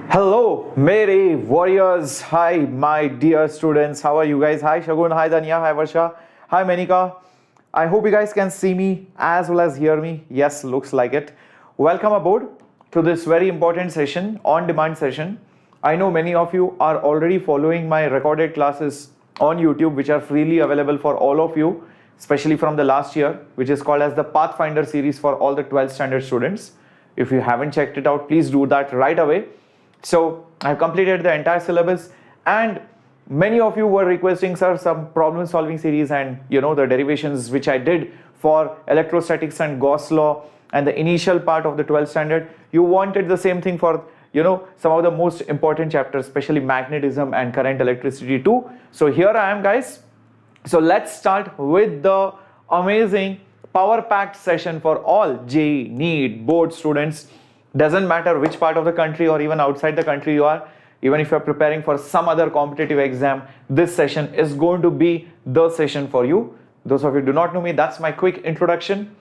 Hello, Mary warriors. Hi, my dear students. How are you guys? Hi, Shagun. Hi, Danya. Hi, Varsha. Hi, Menika. I hope you guys can see me as well as hear me. Yes, looks like it. Welcome aboard to this very important session, on-demand session. I know many of you are already following my recorded classes on YouTube, which are freely available for all of you, especially from the last year, which is called as the Pathfinder series for all the 12th standard students. If you haven't checked it out, please do that right away. So I've completed the entire syllabus, and many of you were requesting, sir, some problem solving series and the derivations which I did for electrostatics and Gauss law and the initial part of the 12th standard. You wanted the same thing for some of the most important chapters, especially magnetism and current electricity too. So here I am, guys. So let's start with the amazing power-packed session for all JEE, NEET, board students. Doesn't matter which part of the country or even outside the country you are, even if you're preparing for some other competitive exam, this session is going to be the session for you. Those of you who do not know me, that's my quick introduction.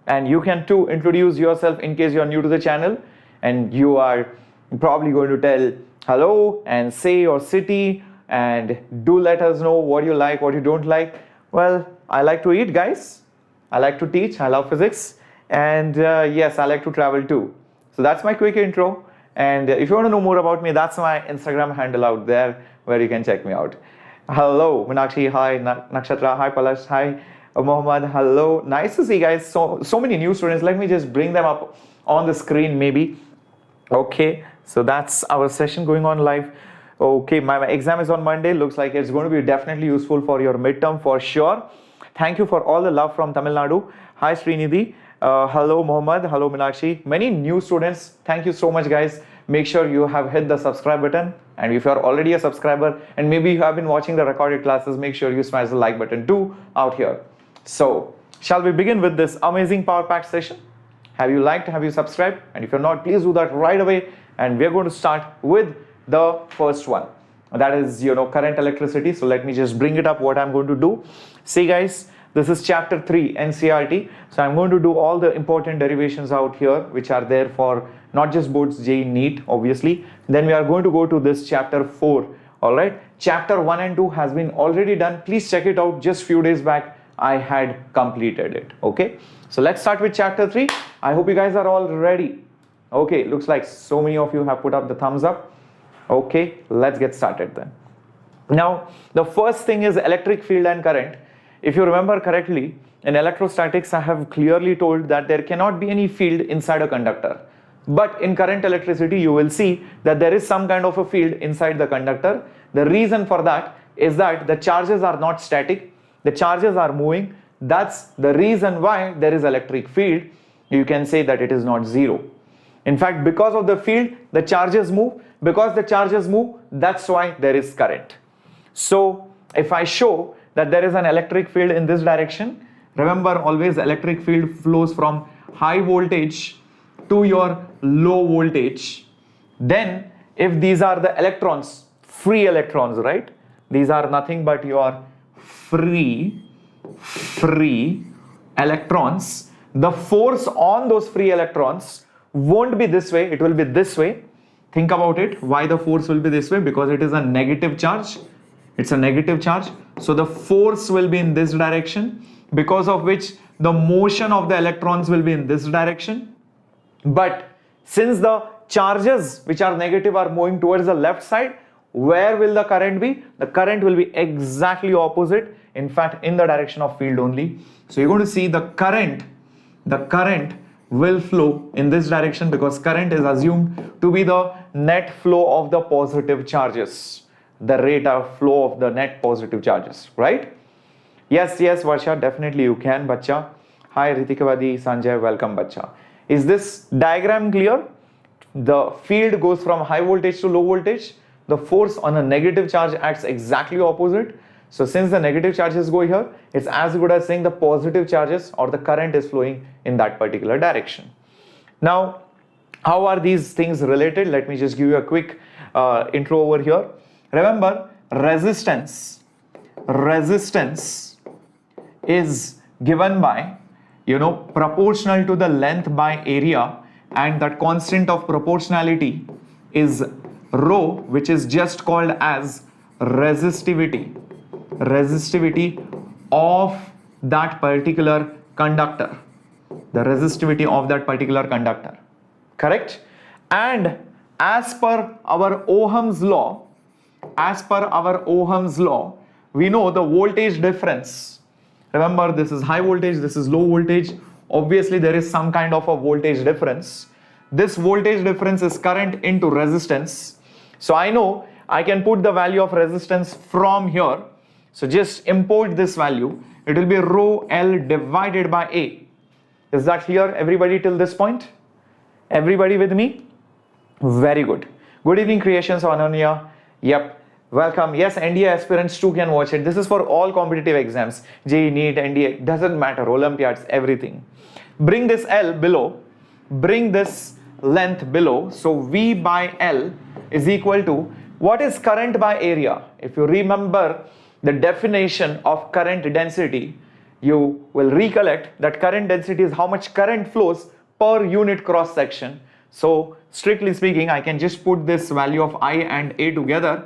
And you can too introduce yourself in case you're new to the channel and you are probably going to tell hello and say your city and do let us know what you like, what you don't like. Well, I like to eat, guys. I like to teach. I love physics. And yes, I like to travel too. So that's my quick intro, and if you want to know more about me, that's my Instagram handle out there where you can check me out. Hello, Meenakshi, hi, Nakshatra, hi, Palash, hi, Mohammed, hello. Nice to see you guys. So many new students. Let me just bring them up on the screen maybe. Okay, so that's our session going on live. Okay, my exam is on Monday. Looks like it's going to be definitely useful for your midterm for sure. Thank you for all the love from Tamil Nadu. Hi, Srinidhi. Hello Mohammed, hello Meenakshi. Many new students, thank you so much, guys. Make sure you have hit the subscribe button, and if you are already a subscriber and maybe you have been watching the recorded classes, make sure you smash the like button too out here. So shall we begin with this amazing power packed session? Have you liked, have you subscribed? And if you're not, please do that right away, and we're going to start with the first one, that is current electricity. So let me just bring it up what I'm going to do. See, guys, this is chapter 3 NCERT. So I'm going to do all the important derivations out here which are there for not just boards, JEE, NEET obviously. Then we are going to go to this chapter 4. All right, chapter 1 and 2 has been already done. Please check it out. Just few days back I had completed it. Okay, so let's start with chapter 3. I hope you guys are all ready. Okay, looks like so many of you have put up the thumbs up. Okay, let's get started then. Now the first thing is electric field and current. If you remember correctly, in electrostatics, I have clearly told that there cannot be any field inside a conductor. But in current electricity, you will see that there is some kind of a field inside the conductor. The reason for that is that the charges are not static. The charges are moving. That's the reason why there is electric field. You can say that it is not zero. In fact, because of the field, the charges move. Because the charges move, that's why there is current. So if I show that there is an electric field in this direction, remember always electric field flows from high voltage to your low voltage. Then if these are the electrons, free electrons, right? These are nothing but your free electrons. The force on those free electrons won't be this way, it will be this way. Think about it. Why the force will be this way? Because it is a negative charge. It's a negative charge. So the force will be in this direction, because of which the motion of the electrons will be in this direction. But since the charges which are negative are moving towards the left side, where will the current be? The current will be exactly opposite. In fact, in the direction of field only. So you're going to see the current will flow in this direction, because current is assumed to be the net flow of the positive charges. The rate of flow of the net positive charges, right? Yes, Varsha, definitely you can, Bacha. Hi, Ritikavadi, Sanjay, welcome, Bacha. Is this diagram clear? The field goes from high voltage to low voltage. The force on a negative charge acts exactly opposite. So since the negative charges go here, it's as good as saying the positive charges or the current is flowing in that particular direction. Now, how are these things related? Let me just give you a quick intro over here. Remember, resistance is given by proportional to the length by area, and that constant of proportionality is rho, which is just called as resistivity of that particular conductor, the resistivity of that particular conductor, correct? And as per our Ohm's law, we know the voltage difference. Remember, this is high voltage, this is low voltage. Obviously there is some kind of a voltage difference. This voltage difference is current into resistance. So I know I can put the value of resistance from here. So just import this value. It will be rho L divided by A. Is that clear, everybody, till this point? Everybody with me? Very good. Good evening, Creations, Ananya. Yep. Welcome. Yes, NDA aspirants too can watch it. This is for all competitive exams. JEE, NEET, NDA, doesn't matter. Olympiads, everything. Bring this L below. Bring this length below. So V by L is equal to, what is current by area? If you remember the definition of current density, you will recollect that current density is how much current flows per unit cross section. So strictly speaking, I can just put this value of I and A together,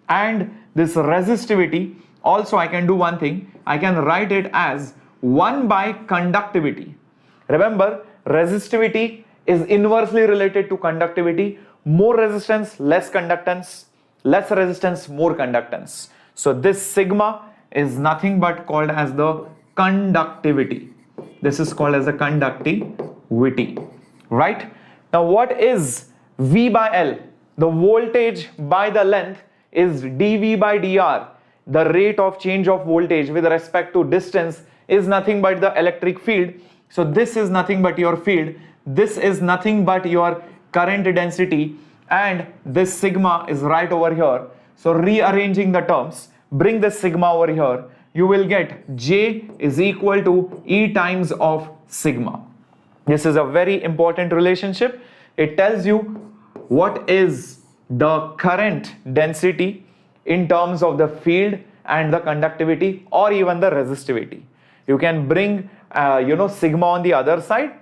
and this resistivity also I can do one thing. I can write it as 1 by conductivity. Remember, resistivity is inversely related to conductivity. More resistance, less conductance. Less resistance, more conductance. So this sigma is nothing but called as the conductivity. This is called as the conductivity, right? Now what is V by L? The voltage by the length is dV by dr. The rate of change of voltage with respect to distance is nothing but the electric field. So this is nothing but your field. This is nothing but your current density, and this sigma is right over here. So rearranging the terms, bring this sigma over here. You will get J is equal to E times of sigma. This is a very important relationship. It tells you what is the current density in terms of the field and the conductivity, or even the resistivity. You can bring sigma on the other side.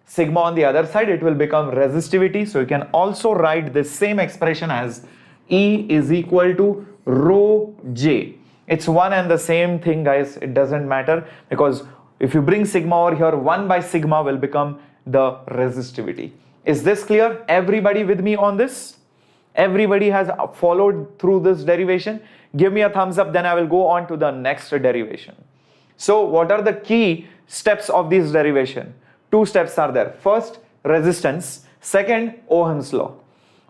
Sigma on the other side, it will become resistivity. So you can also write this same expression as E is equal to rho J. It's one and the same thing, guys. It doesn't matter, because if you bring sigma over here, 1 by sigma will become the resistivity. Is this clear? Everybody with me on this? Everybody has followed through this derivation? Give me a thumbs up, then I will go on to the next derivation. So what are the key steps of this derivation? 2 steps are there. First, resistance. Second, Ohm's law.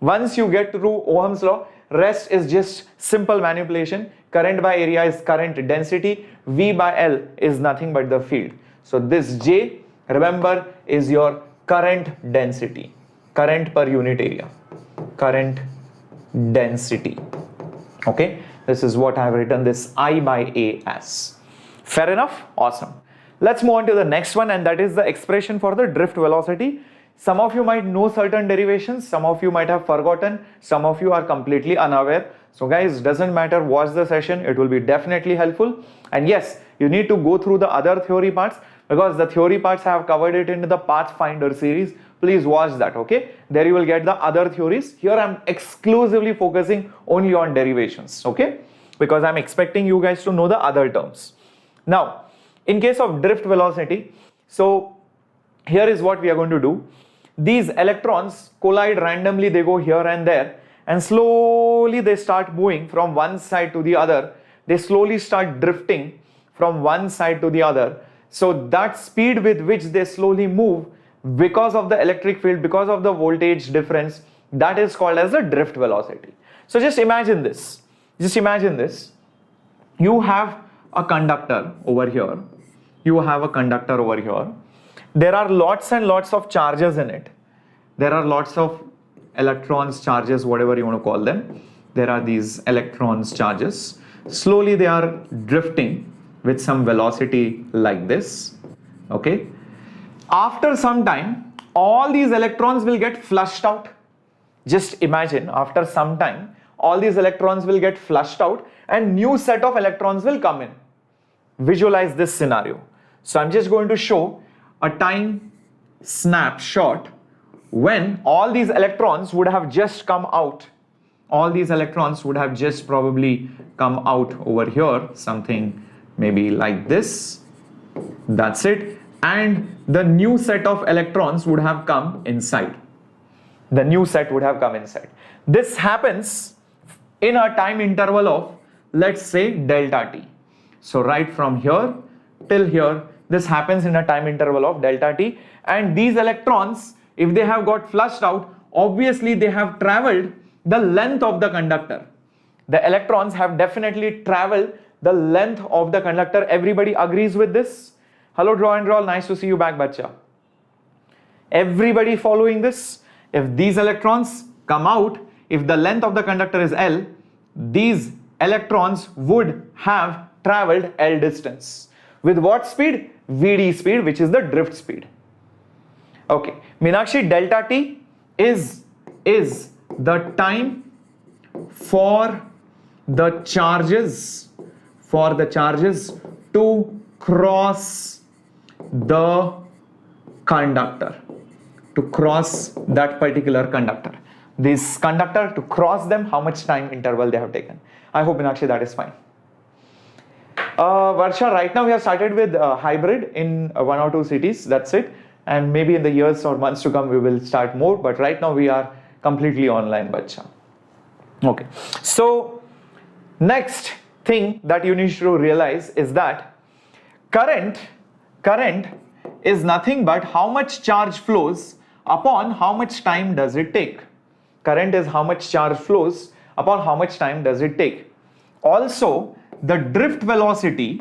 Once you get through Ohm's law, rest is just simple manipulation. Current by area is current density. V by L is nothing but the field. So this J, remember, is your current density. Current per unit area. Current density. Okay, this is what I have written this I by A as. Fair enough? Awesome. Let's move on to the next one, and that is the expression for the drift velocity. Some of you might know certain derivations, some of you might have forgotten, some of you are completely unaware. So guys, doesn't matter, watch the session, it will be definitely helpful. And yes, you need to go through the other theory parts, because the theory parts I have covered it in the Pathfinder series. Please watch that, okay? There you will get the other theories. Here I'm exclusively focusing only on derivations, okay? Because I'm expecting you guys to know the other terms. Now, in case of drift velocity, so here is what we are going to do. These electrons collide randomly, they go here and there, and slowly they start moving from one side to the other. They slowly start drifting from one side to the other. So that speed with which they slowly move, because of the electric field, because of the voltage difference, that is called as the drift velocity. So just imagine this. Just imagine this. You have a conductor over here. You have a conductor over here. There are lots and lots of charges in it. There are lots of electrons, charges, whatever you want to call them. There are these electrons, charges. Slowly they are drifting with some velocity like this. Okay. After some time, all these electrons will get flushed out. Just imagine, after some time, all these electrons will get flushed out and new set of electrons will come in. Visualize this scenario. So I'm just going to show a time snapshot when all these electrons would have just come out. all these electrons would have just probably come out over here, something maybe like this. That's it. And the new set of electrons would have come inside. The new set would have come inside. This happens in a time interval of, let's say, delta t. So right from here till here, this happens in a time interval of delta t. And these electrons, if they have got flushed out, obviously they have traveled the length of the conductor. The electrons have definitely traveled the length of the conductor. Everybody agrees with this? Hello, draw and roll. Nice to see you back, bacha. Everybody following this? If these electrons come out, if the length of the conductor is L, these electrons would have traveled L distance. With what speed? Vd speed, which is the drift speed. Okay, Meenakshi, delta t is the time for the charges to cross the conductor, to cross that particular conductor. This conductor, to cross them, how much time interval they have taken. I hope, Meenakshi, that is fine. Varsha, right now we have started with hybrid in 1 or 2 cities, that's it. And maybe in the years or months to come we will start more, but right now we are completely online, bacha. Okay, so next thing that you need to realize is that current is nothing but how much charge flows upon how much time does it take. Current is how much charge flows upon how much time does it take. Also, the drift velocity,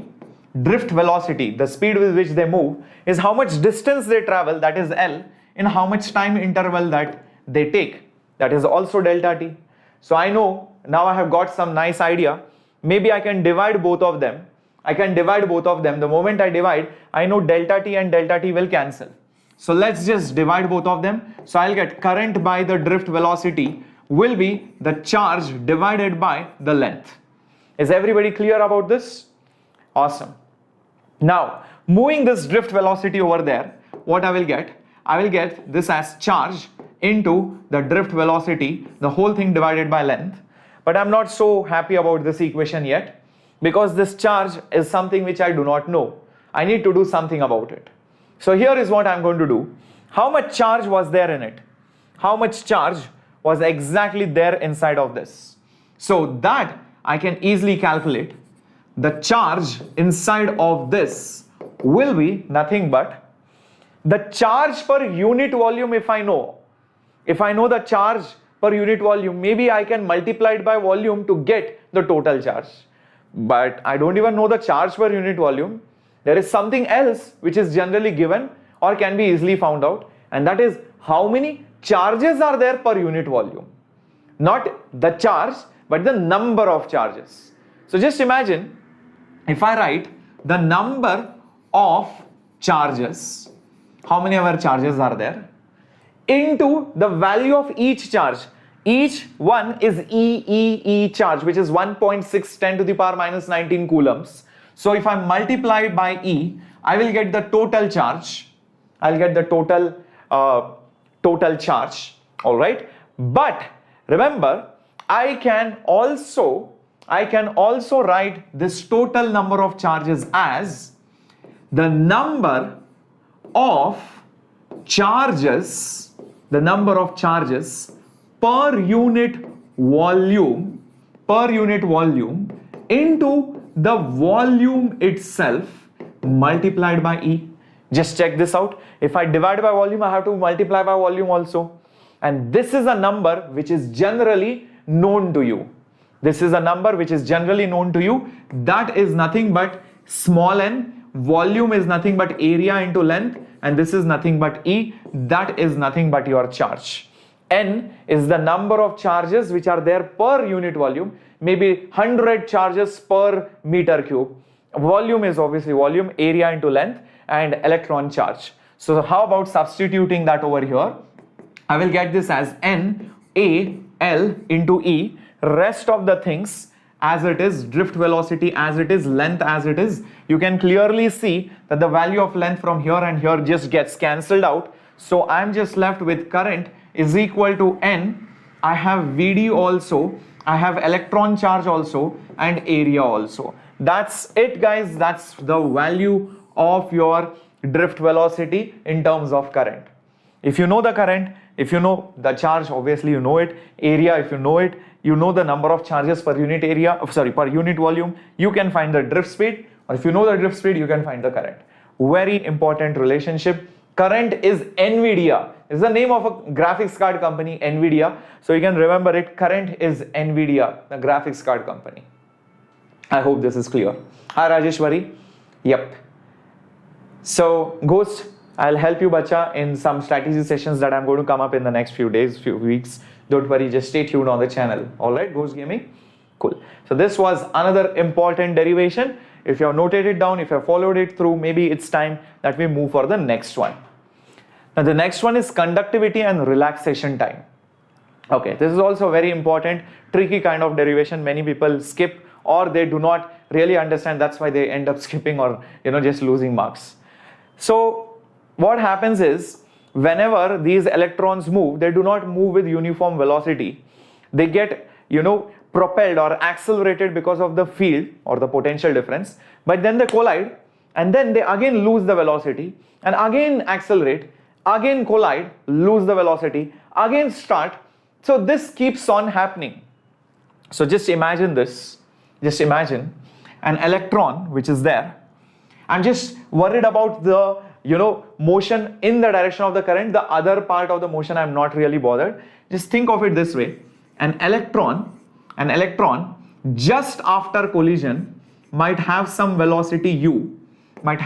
the speed with which they move, is how much distance they travel, that is L, in how much time interval that they take, that is also delta t. So I know, now I have got some nice idea, maybe I can divide both of them. The moment I divide, I know delta t and delta t will cancel. So let's just divide both of them. So I'll get current by the drift velocity will be the charge divided by the length. Is everybody clear about this? Awesome. Now, moving this drift velocity over there, what I will get? I will get this as charge into the drift velocity, the whole thing divided by length. But I'm not so happy about this equation yet, because this charge is something which I do not know. I need to do something about it. So here is what I'm going to do. How much charge was there in it? How much charge was exactly there inside of this? So that I can easily calculate. The charge inside of this will be nothing but the charge per unit volume. If I know the charge per unit volume, maybe I can multiply it by volume to get the total charge. But I don't even know the charge per unit volume. There is something else which is generally given or can be easily found out, and that is how many charges are there per unit volume. Not the charge, but the number of charges. So just imagine if I write the number of charges, how many ever charges are there, into the value of each charge. Each one is E charge, which is 1.6 10 to the power minus 19 coulombs. So if I multiply by E, I will get the total charge. I'll get the total charge. All right. But remember, I can also write this total number of charges as the number of charges per unit volume into the volume itself multiplied by E. Just check this out. If I divide by volume, I have to multiply by volume also. And this is a number which is generally known to you. That is nothing but small n. Volume is nothing but area into length. And this is nothing but E. That is nothing but your charge. N is the number of charges which are there per unit volume. Maybe 100 charges per meter cube. Volume is obviously volume, area into length, and electron charge. So how about substituting that over here? I will get this as N A L into E. Rest of the things as it is, drift velocity as it is, length as it is. You can clearly see that the value of length from here and here just gets cancelled out. So I'm just left with current is equal to N I have Vd also, I have electron charge also, and area also. That's it, guys. That's the value of your drift velocity in terms of current. If you know the current, if you know the charge, obviously you know it. Area, if you know it, you know the number of charges per unit area, per unit volume, you can find the drift speed. Or if you know the drift speed, you can find the current. Very important relationship. Current is NVIDIA. It's the name of a graphics card company, NVIDIA. So you can remember it. Current is NVIDIA, the graphics card company. I hope this is clear. Hi Rajeshwari. Yep. So Ghost, I'll help you, bacha, in some strategy sessions that I'm going to come up in the next few days, few weeks. Don't worry, just stay tuned on the channel. Alright, Ghost Gaming? Cool. So this was another important derivation. If you have noted it down, if you have followed it through, maybe it's time that we move for the next one. Now the next one is conductivity and relaxation time. Okay, this is also very important, tricky kind of derivation. Many people skip or they do not really understand. That's why they end up skipping or just losing marks. So what happens is, whenever these electrons move, they do not move with uniform velocity. They get propelled or accelerated because of the field or the potential difference, but then they collide and then they again lose the velocity and again accelerate, again collide, lose the velocity, again start. So this keeps on happening. So just imagine this. Just imagine an electron which is there. I'm just worried about the motion in the direction of the current. The other part of the motion I'm not really bothered. Just think of it this way. An electron just after collision might have some velocity u, and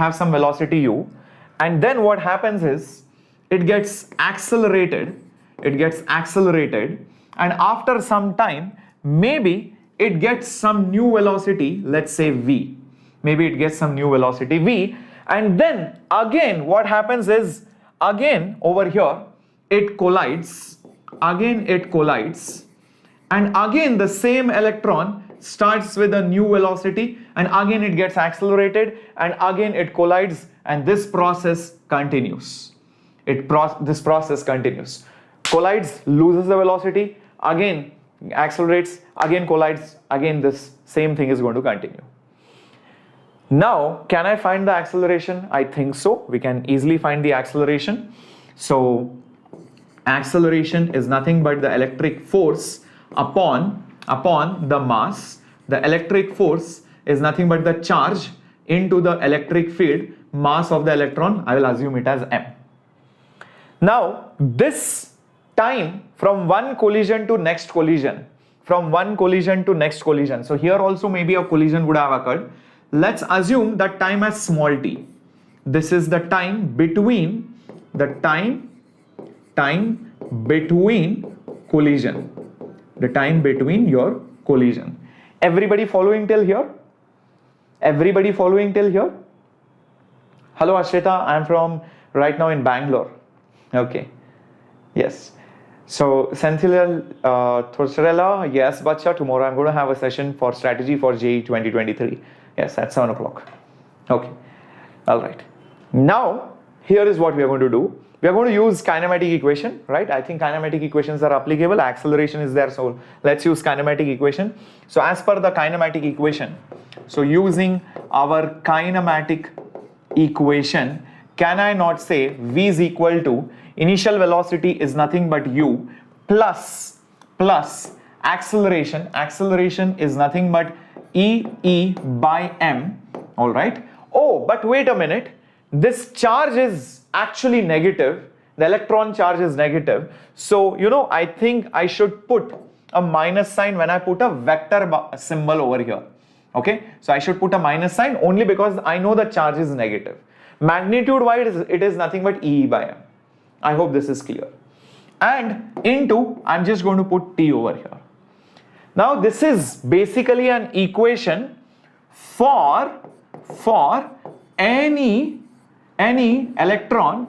then what happens is it gets accelerated, and after some time maybe it gets some new velocity, let's say v. Maybe it gets some new velocity v, and then again what happens is, again over here it collides, and again the same electron starts with a new velocity and again it gets accelerated and again it collides, and this process continues. This process continues. Collides, loses the velocity, again accelerates, again collides, again this same thing is going to continue. Now, can I find the acceleration? I think so. We can easily find the acceleration. So acceleration is nothing but the electric force upon the mass. The electric force is nothing but the charge into the electric field, mass of the electron. I will assume it as m. Now this time from one collision to next collision, so here also maybe a collision would have occurred. Let's assume that time as small t. This is the time between collision. The time between your collision. Everybody following till here? Hello Ashrita, I am from right now in Bangalore. Okay. Yes. So Senthilal Thorsarella, yes, bacha, tomorrow I'm going to have a session for strategy for JEE 2023. Yes, at 7 o'clock. Okay. All right. Now, here is what we are going to do. We are going to use kinematic equation, right? I think kinematic equations are applicable. Acceleration is there, so let's use kinematic equation. So as per the kinematic equation, so using our kinematic equation, can I not say V is equal to initial velocity is nothing but u plus acceleration. Acceleration is nothing but E by m. All right. Oh, but wait a minute. This charge is actually negative. The electron charge is negative. So, I think I should put a minus sign when I put a vector symbol over here. Okay. So I should put a minus sign only because I know the charge is negative. Magnitude wise, it is nothing but E by m. I hope this is clear. And into, I'm just going to put T over here. Now this is basically an equation for any electron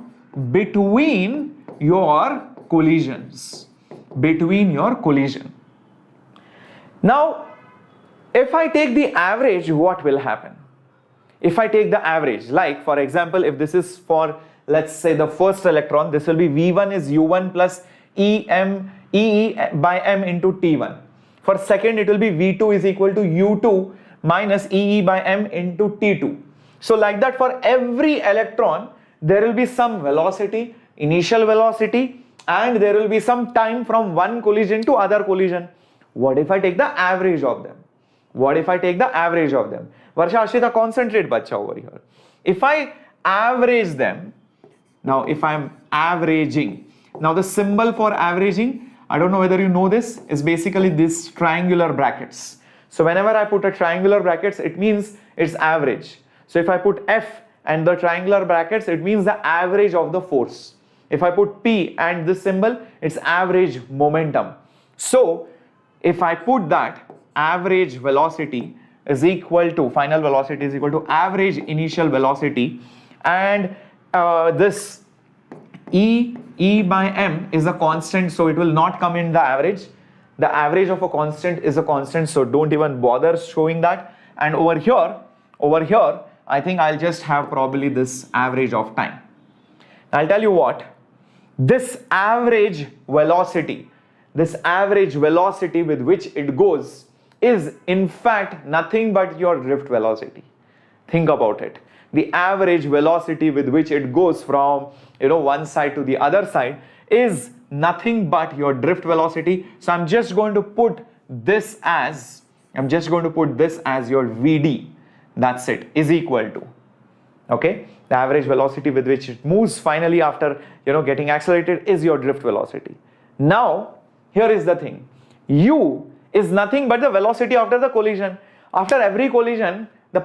between your collisions. Now, if I take the average, what will happen? If I take the average, like for example, if this is for, let's say, the first electron, this will be V1 is U1 plus EM E by m into T1. For second, it will be V2 is equal to U2 minus E by m into T2. So like that, for every electron, there will be some velocity, initial velocity, and there will be some time from one collision to other collision. What if I take the average of them? What if I take the average of them? Varsha, Ashita, concentrate bacha over here. If I average them, now if I'm averaging, now the symbol for averaging, I don't know whether you know this, is basically this triangular brackets. So whenever I put a triangular brackets, it means it's average. So if I put F and the triangular brackets, it means the average of the force. If I put P and this symbol, it's average momentum. So if I put that, average velocity is equal to, final velocity is equal to average initial velocity, and this E by m is a constant, so it will not come in the average. The average of a constant is a constant, so don't even bother showing that. And over here, I think I'll just have probably this average of time. I'll tell you what, this average velocity with which it goes is in fact nothing but your drift velocity. Think about it. The average velocity with which it goes from one side to the other side is nothing but your drift velocity. So I'm just going to put this as your Vd. That's it, is equal to, okay, the average velocity with which it moves finally after getting accelerated is your drift velocity. Now here is the thing, u is nothing but the velocity after the collision. After every collision, the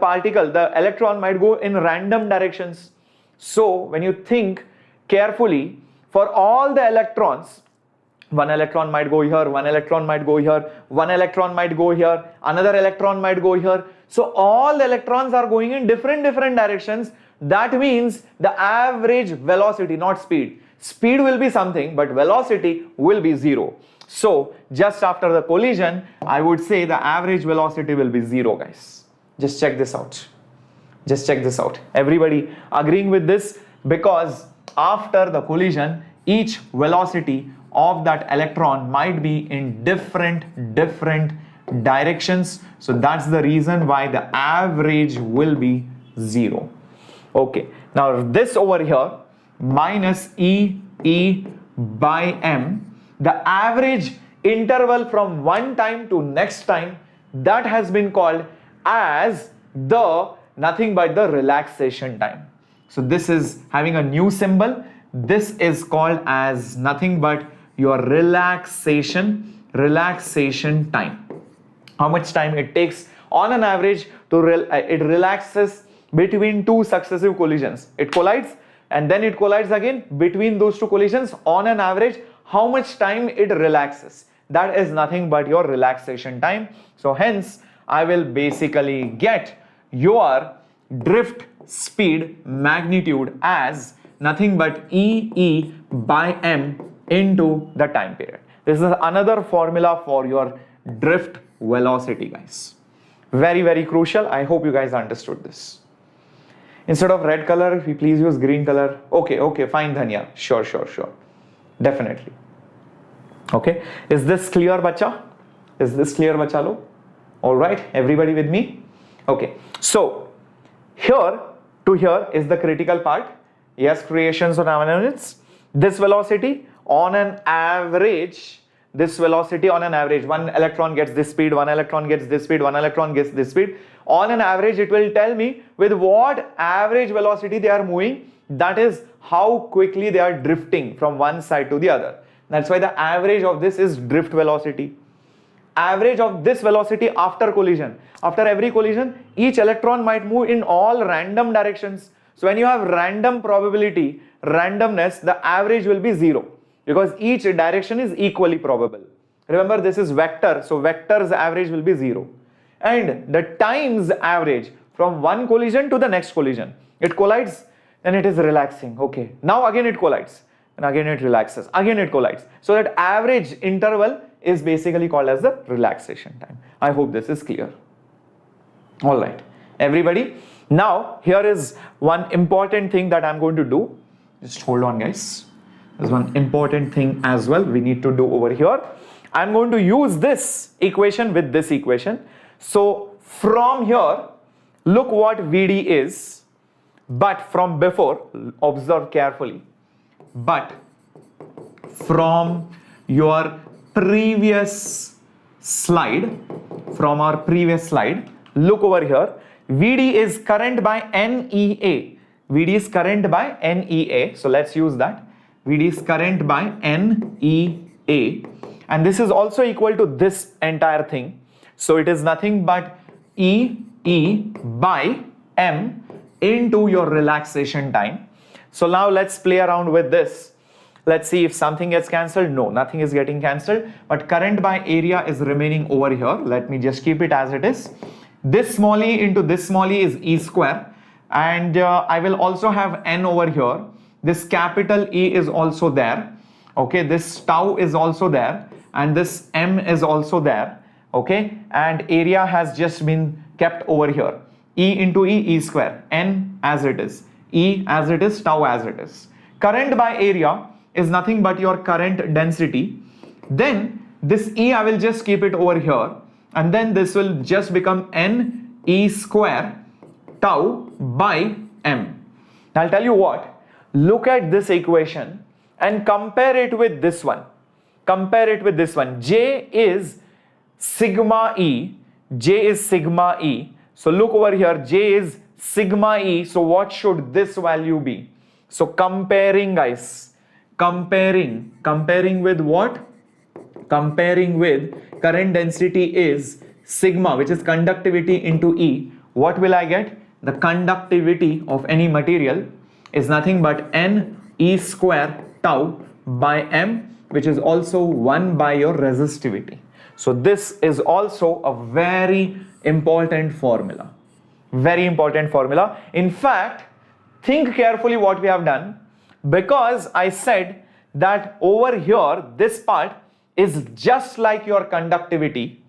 electron might go in random directions. So when you think carefully, for all the electrons, one electron might go here, one electron might go here, one electron might go here, another electron might go here. So all the electrons are going in different directions. That means the average velocity, not speed. Speed will be something, but velocity will be 0. So just after the collision, I would say the average velocity will be 0, guys. Just check this out. Just check this out. Everybody agreeing with this? Because after the collision, each velocity of that electron might be in different directions. So that's the reason why the average will be 0. Okay. Now this over here, minus E by m, the average interval from one time to next time, that has been called as the nothing but the relaxation time. So this is having a new symbol. This is called as nothing but your relaxation time. How much time it takes on an average to it relaxes between two successive collisions. It collides and then it collides again. Between those two collisions, on an average, how much time it relaxes? That is nothing but your relaxation time. So hence I will basically get your drift speed magnitude as nothing but E by m into the time period. This is another formula for your drift velocity, guys. Very crucial. I hope you guys understood this. Instead of red color, we please use green color. Okay, fine, Dhanya. Sure. Definitely. Okay. Is this clear, bacha? Is this clear, bachalo? All right, everybody with me? Okay. So here to here is the critical part. Yes, creations on minutes. This velocity on an average, one electron gets this speed, one electron gets this speed, one electron gets this speed. On an average, it will tell me with what average velocity they are moving. That is how quickly they are drifting from one side to the other. That's why the average of this is drift velocity. Average of this velocity after collision. After every collision, each electron might move in all random directions. So when you have random probability, randomness, the average will be 0 because each direction is equally probable. Remember, this is vector, so vector's average will be 0. And the times average from one collision to the next collision. It collides, then it is relaxing. Okay, now again it collides, and again it relaxes, again it collides. So that average interval is basically called as the relaxation time. I hope this is clear. All right, everybody. Now here is one important thing that I'm going to do. Just hold on, guys. There's one important thing as well we need to do over here. I'm going to use this equation with this equation. So from here, look what VD is, but from before, observe carefully, but from your previous slide, look over here, VD is current by NEA. VD is current by NEA. So let's use that. VD is current by NEA. And this is also equal to this entire thing. So it is nothing but EE by M into your relaxation time. So now let's play around with this. Let's see if something gets cancelled. No, nothing is getting cancelled. But current by area is remaining over here. Let me just keep it as it is. This small e into this small e is E square. And I will also have N over here. This capital E is also there. Okay, this tau is also there. And this M is also there. Okay, and area has just been kept over here. E into E, E square. N as it is. E as it is, tau as it is. Current by area is nothing but your current density. Then this E, I will just keep it over here. And then this will just become N E square tau by M. Now I'll tell you what. Look at this equation and compare it with this one. Compare it with this one. J is sigma E. J is sigma E. So look over here. J is sigma E. So what should this value be? So comparing, guys. Comparing with what? Comparing with current density is sigma, which is conductivity into E. What will I get? The conductivity of any material is nothing but N E square tau by M, which is also 1 by your resistivity. So this is also a very important formula. Very important formula. In fact, think carefully what we have done, because I said that over here, this part is just like your conductivity.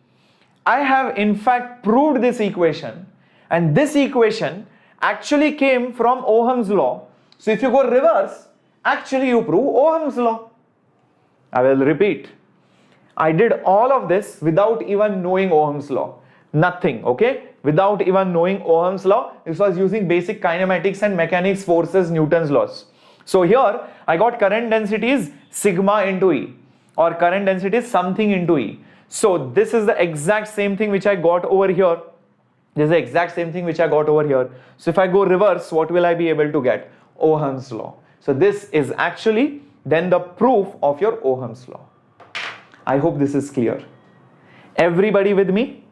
I have in fact proved this equation, and this equation actually came from Ohm's law. So if you go reverse, actually you prove Ohm's law. I will repeat. I did all of this without even knowing Ohm's law. Nothing, okay? Without even knowing Ohm's law. This was using basic kinematics and mechanics forces, Newton's laws. So here I got current density is sigma into E, or current density is something into E. So this is the exact same thing which I got over here. This is the exact same thing which I got over here. So if I go reverse, what will I be able to get? Ohm's law. So this is actually then the proof of your Ohm's law. I hope this is clear. Everybody with me?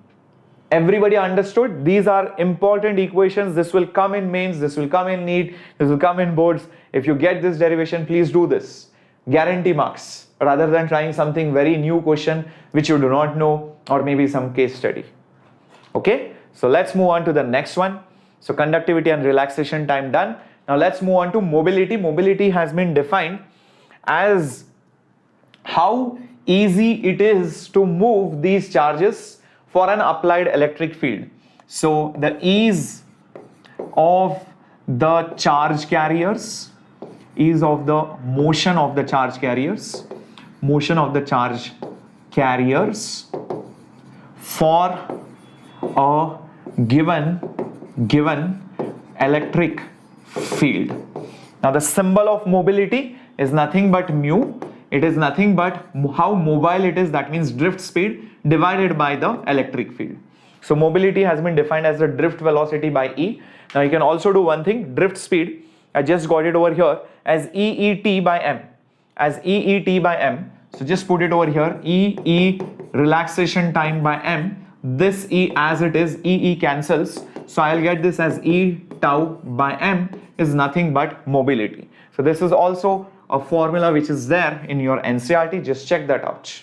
Everybody understood? These are important equations. This will come in mains, this will come in NEET, this will come in boards. If you get this derivation, please do this. Guarantee marks, rather than trying something very new question which you do not know, or maybe some case study. Okay, so let's move on to the next one. So conductivity and relaxation time done. Now let's move on to mobility. Mobility has been defined as how easy it is to move these charges for an applied electric field. So the ease of the charge carriers, ease of the motion of the charge carriers, motion of the charge carriers for a given electric field. Now the symbol of mobility is nothing but mu. It is nothing but how mobile it is, that means drift speed divided by the electric field. So mobility has been defined as the drift velocity by E. Now you can also do one thing, drift speed, I just got it over here as EET by M, as EET by M. So just put it over here, EE relaxation time by M. This E as it is, EE cancels. So I'll get this as E tau by M is nothing but mobility. So this is also a formula which is there in your NCERT. Just check that out.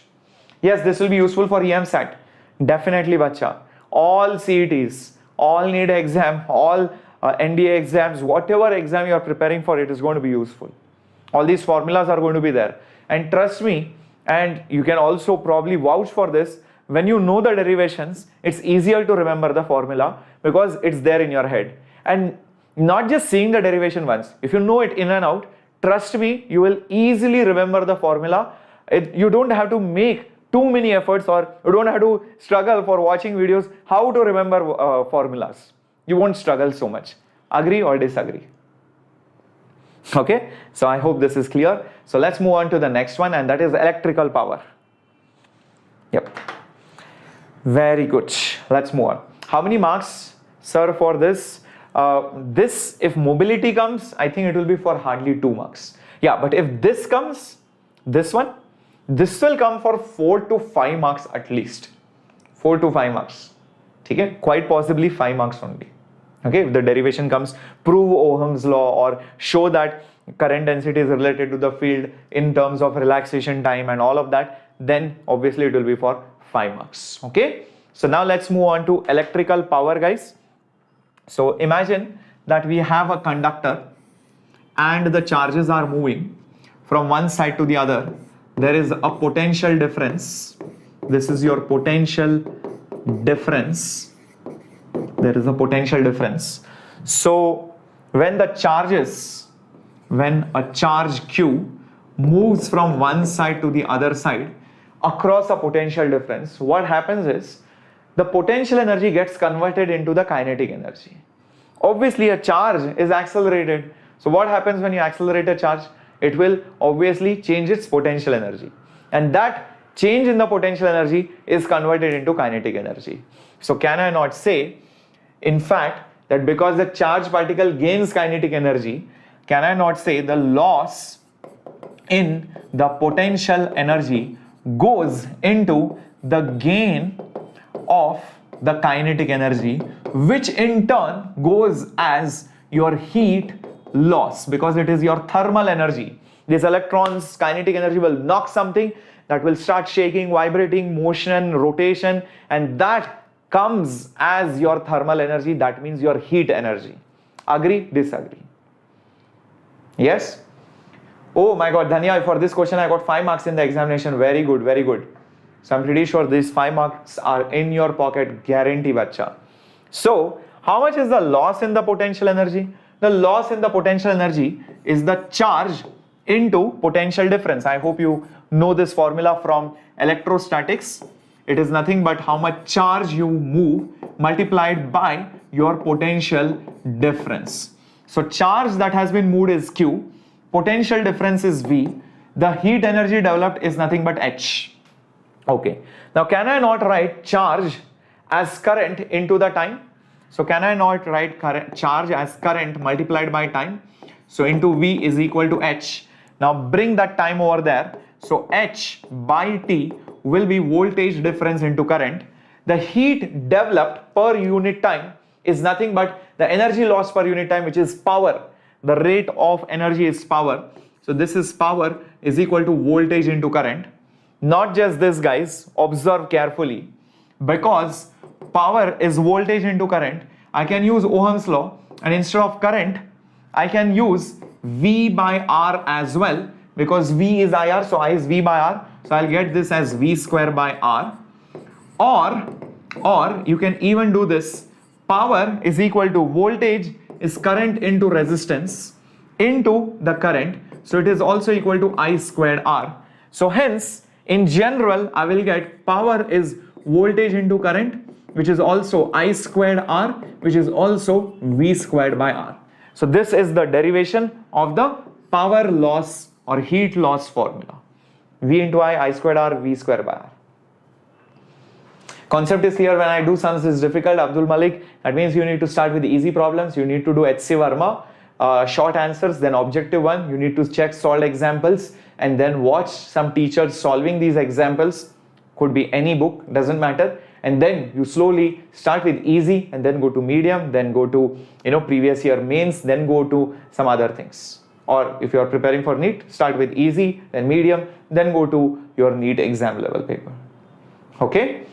Yes, this will be useful for EMSAT. Definitely, bacha. All CETs, all NEET exam, all NDA exams, whatever exam you are preparing for, it is going to be useful. All these formulas are going to be there. And trust me, and you can also probably vouch for this, when you know the derivations, it's easier to remember the formula because it's there in your head. And not just seeing the derivation once. If you know it in and out, trust me, you will easily remember the formula. You don't have to make too many efforts, or you don't have to struggle for watching videos how to remember formulas. You won't struggle so much. Agree or disagree? Okay, so I hope this is clear. So let's move on to the next one, and that is electrical power. Yep, very good. Let's move on. How many marks, sir, for this? This, if mobility comes, I think it will be for hardly 2 marks. Yeah, but if this comes, this one, this will come for 4 to 5 marks at least. 4 to 5 marks. Okay, quite possibly 5 marks only. Okay, if the derivation comes, prove Ohm's law or show that current density is related to the field in terms of relaxation time and all of that, then obviously it will be for 5 marks. Okay, so now let's move on to electrical power, guys. So imagine that we have a conductor and the charges are moving from one side to the other. There is a potential difference. This is your potential difference. There is a potential difference. So when a charge Q moves from one side to the other side across a potential difference, what happens is the potential energy gets converted into the kinetic energy. Obviously a charge is accelerated. So what happens when you accelerate a charge? It will obviously change its potential energy, and that change in the potential energy is converted into kinetic energy. So can I not say, in fact, that because the charged particle gains kinetic energy, can I not say the loss in the potential energy goes into the gain of the kinetic energy, which in turn goes as your heat loss, because it is your thermal energy. These electrons' kinetic energy will knock something that will start shaking, vibrating, motion, rotation, and that comes as your thermal energy. That means your heat energy. Agree? Disagree? Yes? Oh my god, Dhanya, for this question I got 5 marks in the examination. Very good, very good. So I'm pretty sure these 5 marks are in your pocket, guarantee bacha. So how much is the loss in the potential energy? The loss in the potential energy is the charge into potential difference. I hope you know this formula from electrostatics. It is nothing but how much charge you move multiplied by your potential difference. So charge that has been moved is Q, potential difference is V, the heat energy developed is nothing but H. Okay, now can I not write charge as current into the time? So can I not write charge as current multiplied by time? So into V is equal to H. Now bring that time over there. So H by T will be voltage difference into current. The heat developed per unit time is nothing but the energy loss per unit time, which is power. The rate of energy is power. So this is power is equal to voltage into current. Not just this, guys, observe carefully. Because power is voltage into current, I can use Ohm's law, and instead of current I can use V by R as well, because V is IR, so I is V by R, so I'll get this as V square by R. Or you can even do this, power is equal to voltage is current into resistance into the current, so it is also equal to I squared R. So hence in general I will get power is voltage into current, which is also I squared R, which is also V squared by R. So this is the derivation of the power loss or heat loss formula. V into I squared R, V squared by R. Concept is clear. When I do sums is difficult, Abdul Malik, that means you need to start with easy problems. You need to do HC Verma, short answers, then objective one. You need to check solved examples and then watch some teachers solving these examples. Could be any book, doesn't matter. And then you slowly start with easy and then go to medium, then go to previous year mains, then go to some other things. Or if you are preparing for NEET, start with easy, then medium, then go to your NEET exam level paper. Okay.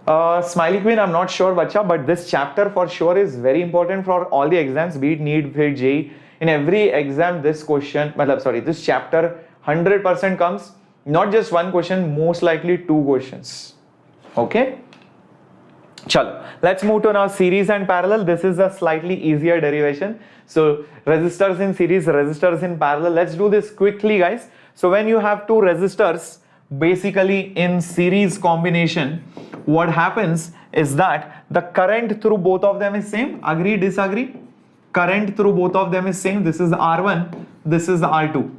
Smiley Queen, I'm not sure, bacha, but this chapter for sure is very important for all the exams, be it NEET, be it JEE. In every exam, this chapter 100% comes. Not just one question, most likely 2 questions. Okay. Chalo, let's move to now series and parallel. This is a slightly easier derivation. So resistors in series, resistors in parallel. Let's do this quickly, guys. So when you have two resistors basically in series combination, what happens is that the current through both of them is same. Agree, disagree? Current through both of them is same. This is R1, this is R2.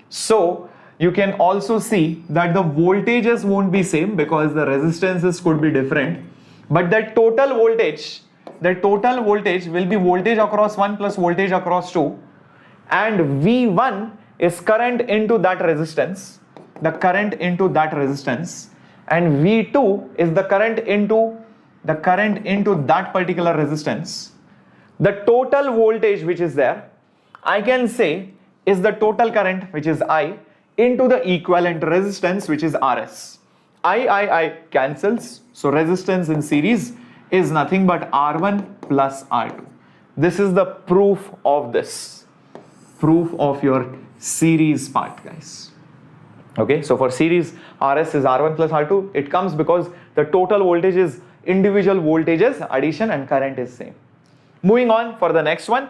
So you can also see that the voltages won't be same because the resistances could be different. But the total voltage will be voltage across 1 plus voltage across 2, and V1 is current into that resistance, and V2 is the current into that particular resistance. The total voltage which is there, I can say, is the total current, which is I, into the equivalent resistance, which is Rs. I cancels, so resistance in series is nothing but R1 plus R2. This is the proof of this, proof of your series part, guys. Okay, so for series, Rs is R1 plus R2. It comes because the total voltage is individual voltages addition and current is same. Moving on for the next one.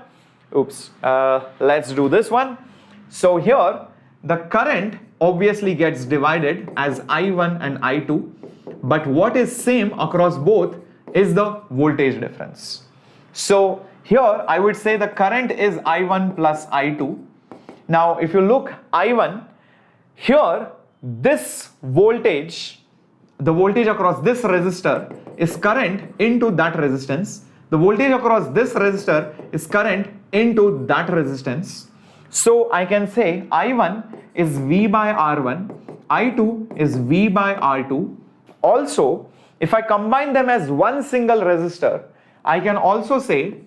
Let's do this one. So here the current obviously gets divided as I1 and I2, but what is same across both is the voltage difference. So here I would say the current is I1 plus I2. Now if you look I1, here this voltage, the voltage across this resistor is current into that resistance. The voltage across this resistor is current into that resistance. So I can say I1 is V by R1, I2 is V by R2. Also, if I combine them as one single resistor, I can also say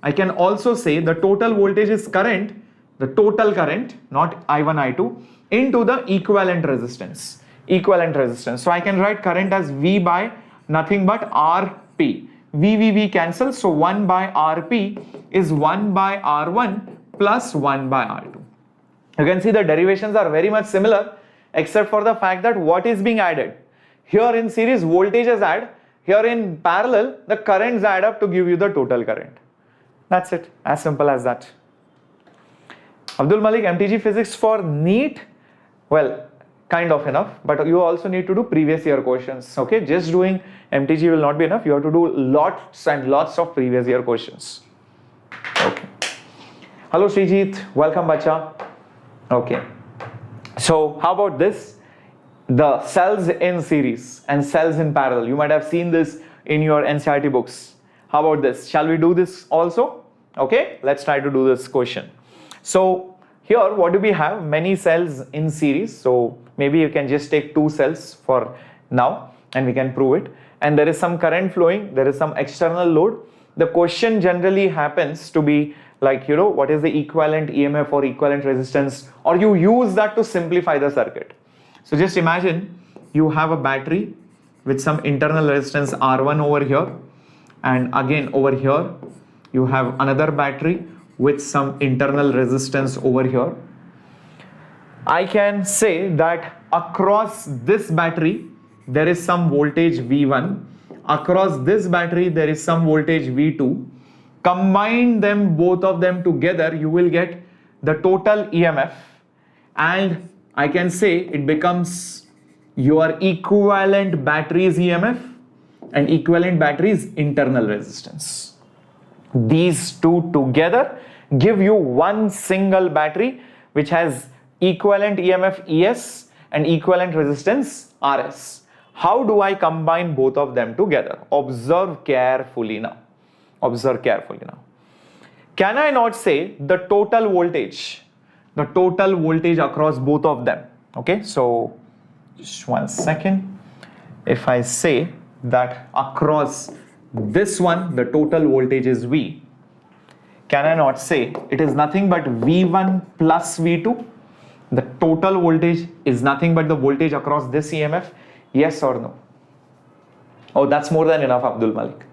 the total voltage is current, the total current, not I1, I2, into the equivalent resistance. So I can write current as V by nothing but RP. V cancels, so 1 by RP is 1 by R1 plus 1 by R2. You can see the derivations are very much similar, except for the fact that what is being added. Here in series, voltages add. Here in parallel, the currents add up to give you the total current. That's it, as simple as that. Abdul Malik, MTG physics for NEET? Well, kind of enough, but you also need to do previous year questions. Okay, just doing MTG will not be enough. You have to do lots and lots of previous year questions. Okay. Hello Srijit, welcome bacha. Okay. So how about this? The cells in series and cells in parallel. You might have seen this in your NCERT books. How about this? Shall we do this also? Okay, let's try to do this question. So here what do we have? Many cells in series. So maybe you can just take two cells for now and we can prove it. And there is some current flowing, there is some external load. The question generally happens to be like, you know, what is the equivalent EMF or equivalent resistance, or you use that to simplify the circuit. So just imagine you have a battery with some internal resistance R1 over here, and again over here you have another battery with some internal resistance over here. I can say that across this battery there is some voltage V1, across this battery there is some voltage V2. Combine them, both of them together, you will get the total EMF, and I can say it becomes your equivalent battery's EMF and equivalent battery's internal resistance. These two together give you one single battery which has equivalent EMF ES and equivalent resistance RS. How do I combine both of them together? Observe carefully now. Observe carefully now. Can I not say the total voltage across both of them? Okay, so just 1 second. If I say that across this one the total voltage is V, can I not say it is nothing but V1 plus V2? The total voltage is nothing but the voltage across this EMF. Yes or no? Oh, that's more than enough, Abdul Malik.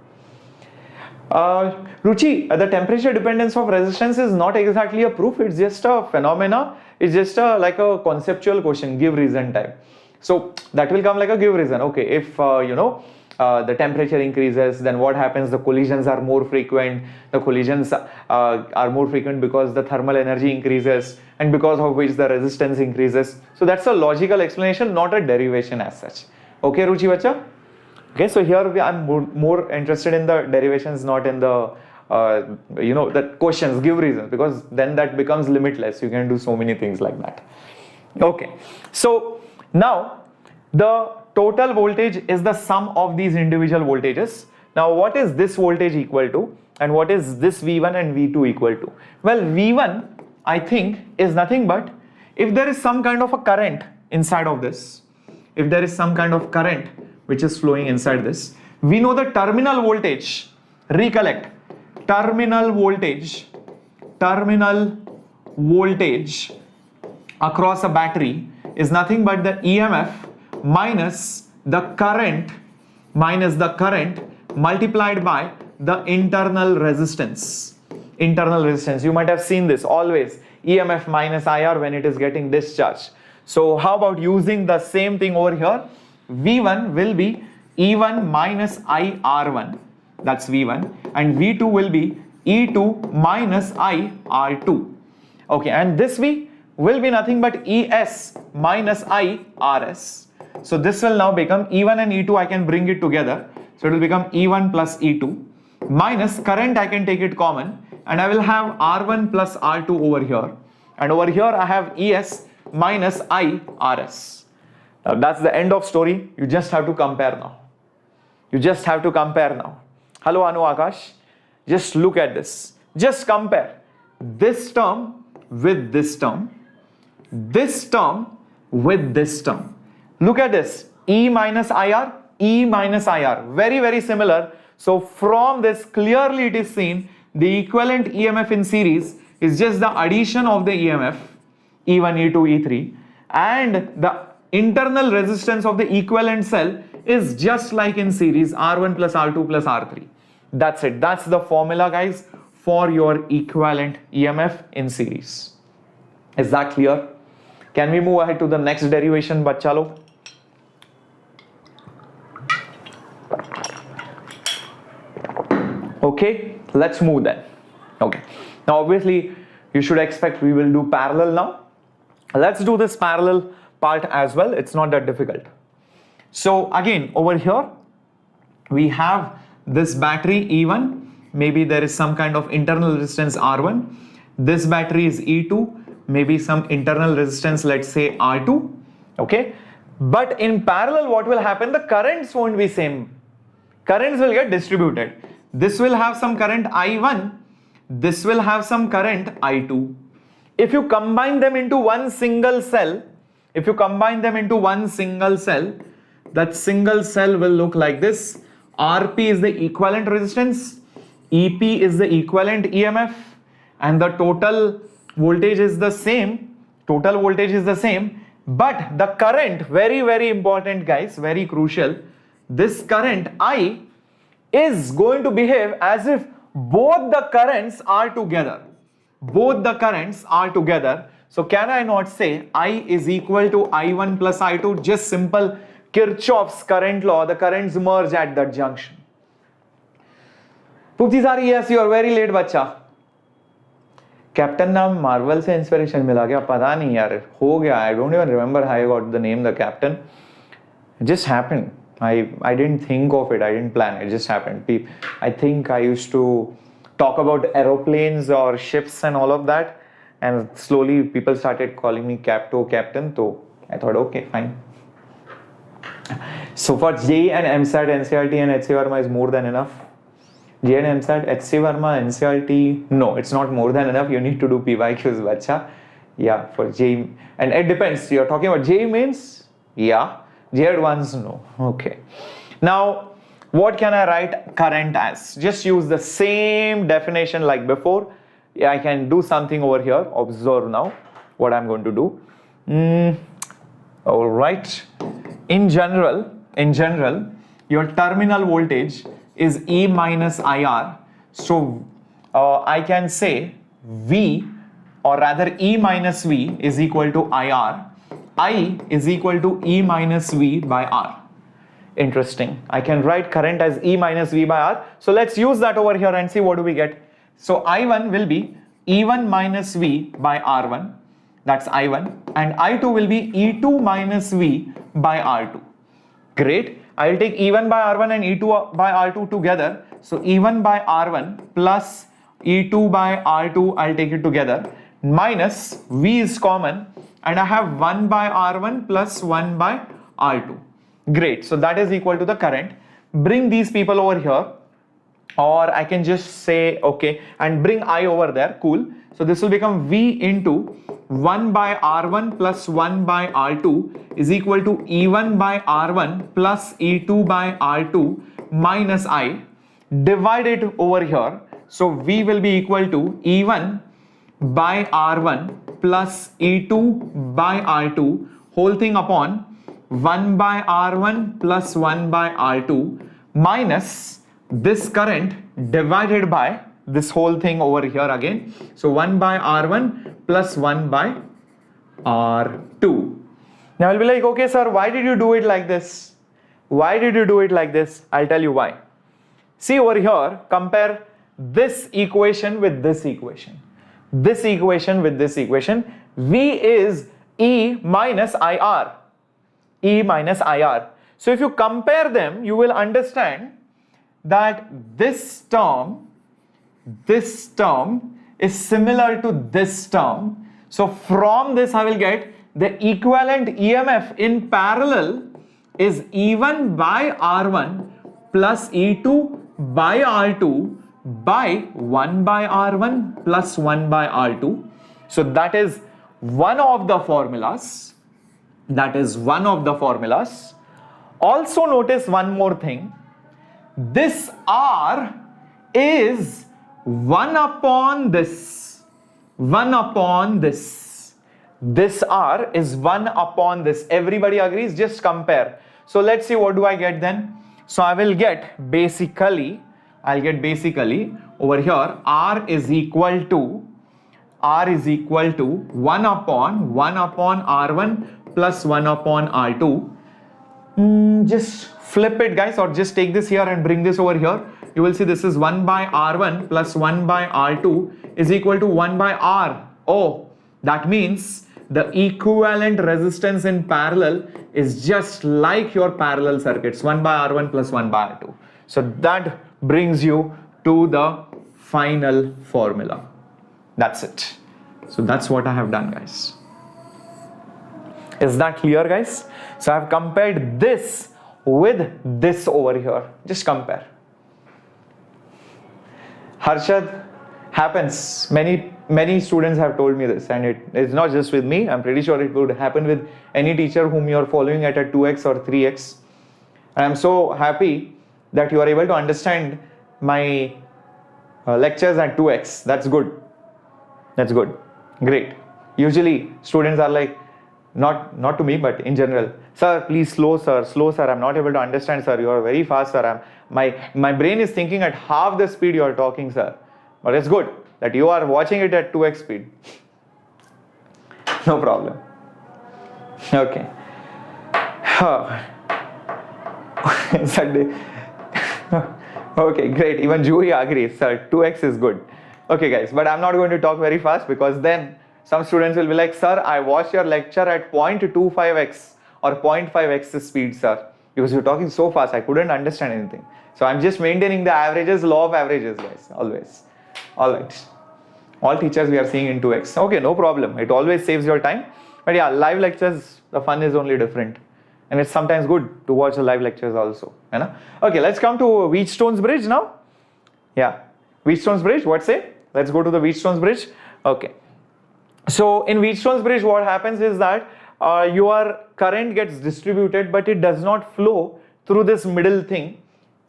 Ruchi, the temperature dependence of resistance is not exactly a proof, it's just a phenomena, it's just like a conceptual question, give reason type. So that will come like a give reason. Okay, if the temperature increases, then what happens? The collisions are more frequent. The collisions are more frequent because the thermal energy increases, and because of which the resistance increases. So that's a logical explanation, not a derivation as such. Okay, Ruchi Bacha? Okay, so here I'm more interested in the derivations, not in the the questions. Give reasons, because then that becomes limitless. You can do so many things like that. Okay, so now the total voltage is the sum of these individual voltages. Now what is this voltage equal to, and what is this V1 and V2 equal to? Well, V1 I think is nothing but, if there is some kind of a current inside of this, if there is some kind of current which is flowing inside this, we know the terminal voltage, recollect, terminal voltage across a battery is nothing but the EMF minus the current multiplied by the internal resistance. Internal resistance, you might have seen this always, EMF minus IR when it is getting discharged. So how about using the same thing over here? V1 will be E1 minus IR1, that's V1, and V2 will be E2 minus IR2. Okay, and this V will be nothing but ES minus IRS. So this will now become E1 and E2, I can bring it together. So it will become E1 plus E2 minus current, I can take it common, and I will have R1 plus R2 over here. And over here I have ES minus IRS. Now that's the end of story. You just have to compare now. Hello Anu Akash. Just look at this. Just compare this term with this term. This term with this term. Look at this. E minus IR, E minus IR. Very, very similar. So from this clearly it is seen the equivalent EMF in series is just the addition of the EMF E1, E2, E3, and the internal resistance of the equivalent cell is just like in series, R1 plus R2 plus R3. That's it. That's the formula, guys, for your equivalent EMF in series. Is that clear? Can we move ahead to the next derivation, bachalo? Okay, let's move then. Okay, now obviously you should expect we will do parallel now. Let's do this parallel part as well. It's not that difficult. So again, over here we have this battery E1, maybe there is some kind of internal resistance R1. This battery is E2, maybe some internal resistance, let's say R2. Okay, but in parallel what will happen? The currents won't be same. Currents will get distributed. This will have some current I1, this will have some current I2. If you combine them into one single cell, that single cell will look like this. RP is the equivalent resistance, EP is the equivalent EMF, and the total voltage is the same. But the current, very, very important, guys, very crucial, this current I is going to behave as if both the currents are together. So can I not say I is equal to I1 plus I2? Just simple Kirchhoff's current law, the currents merge at that junction. Pupti Sari, yes, you are very late, bacha. Captain नाम Marvel से inspiration मिला क्या? पता नहीं यार, हो गया. I don't even remember how I got the name, the captain. It just happened. I didn't think of it, I didn't plan, it just happened. I think I used to talk about aeroplanes or ships and all of that, and slowly people started calling me captain, so I thought okay, fine. So for JEE and MSAT, NCERT and HC Verma is more than enough. JEE and MSAT, HC Verma, NCERT, no, it's not more than enough, you need to do PYQs, bacha. Yeah, for JEE, and it depends, you're talking about JEE mains? Yeah. JEE Advanced, no. Okay. Now, what can I write current as? Just use the same definition like before. Yeah, I can do something over here. Observe now what I'm going to do. All right. In general, your terminal voltage is E minus IR. So, I can say V, or rather E minus V is equal to IR. I is equal to E minus V by R. Interesting. I can write current as E minus V by R. So let's use that over here and see what do we get. So I1 will be E1 minus V by R1. That's I1. And I2 will be E2 minus V by R2. Great. I'll take E1 by R1 and E2 by R2 together. So E1 by R1 plus E2 by R2, I'll take it together. Minus V is common. And I have 1 by R1 plus 1 by R2. Great. So that is equal to the current. Bring these people over here. Or I can just say, okay, and bring I over there. Cool. So this will become V into 1 by R1 plus 1 by R2 is equal to E1 by R1 plus E2 by R2 minus I. Divide it over here. So V will be equal to E1 by R1 plus E2 by R2 whole thing upon 1 by R1 plus 1 by R2 minus this current divided by this whole thing over here again. So 1 by R1 plus 1 by R2. Now I'll be like, okay sir, why did you do it like this? Why did you do it like this? I'll tell you why. See over here, compare this equation with this equation. This equation with this equation. V is E minus IR. E minus IR. So if you compare them, you will understand that this term is similar to this term. So from this I will get the equivalent EMF in parallel is E1 by R1 plus E2 by R2 by 1 by R1 plus 1 by R2. So that is one of the formulas. That is one of the formulas. Also notice one more thing. This R is 1 upon this. 1 upon this. This R is 1 upon this. Everybody agrees? Just compare. So let's see what do I get then. So I will get basically, over here R is equal to 1 upon R1 plus 1 upon R2. Just flip it guys, or just take this here and bring this over here. You will see this is 1 by R1 plus 1 by R2 is equal to 1 by R. Oh, that means the equivalent resistance in parallel is just like your parallel circuits, 1 by R1 plus 1 by R2. So that brings you to the final formula. That's it. So that's what I have done, guys. Is that clear, guys? So I have compared this with this over here. Just compare. Harshad, happens. Many students have told me this, and it's not just with me. I'm pretty sure it would happen with any teacher whom you're following at a 2x or 3x. And I'm so happy that you are able to understand my lectures at 2x. That's good. That's good. Great. Usually students are like, not to me, but in general, sir, please slow sir, I'm not able to understand sir, you are very fast sir, my brain is thinking at half the speed you are talking sir. But it's good that you are watching it at 2x speed. No problem. Okay. Okay, great. Even Juhi agrees, sir, 2x is good. Okay guys, but I'm not going to talk very fast, because then some students will be like, sir, I watched your lecture at 0.25x or 0.5x speed, sir, because you're talking so fast, I couldn't understand anything. So I'm just maintaining the averages, law of averages, guys, always. All right. All teachers we are seeing in 2x. Okay, no problem. It always saves your time. But yeah, live lectures, the fun is only different. And it's sometimes good to watch the live lectures also. You know? Okay, let's come to Wheatstone's bridge now. Yeah, Wheatstone's bridge, what say? Let's go to the Wheatstone's bridge. Okay. So in Wheatstone's bridge, what happens is that your current gets distributed, but it does not flow through this middle thing.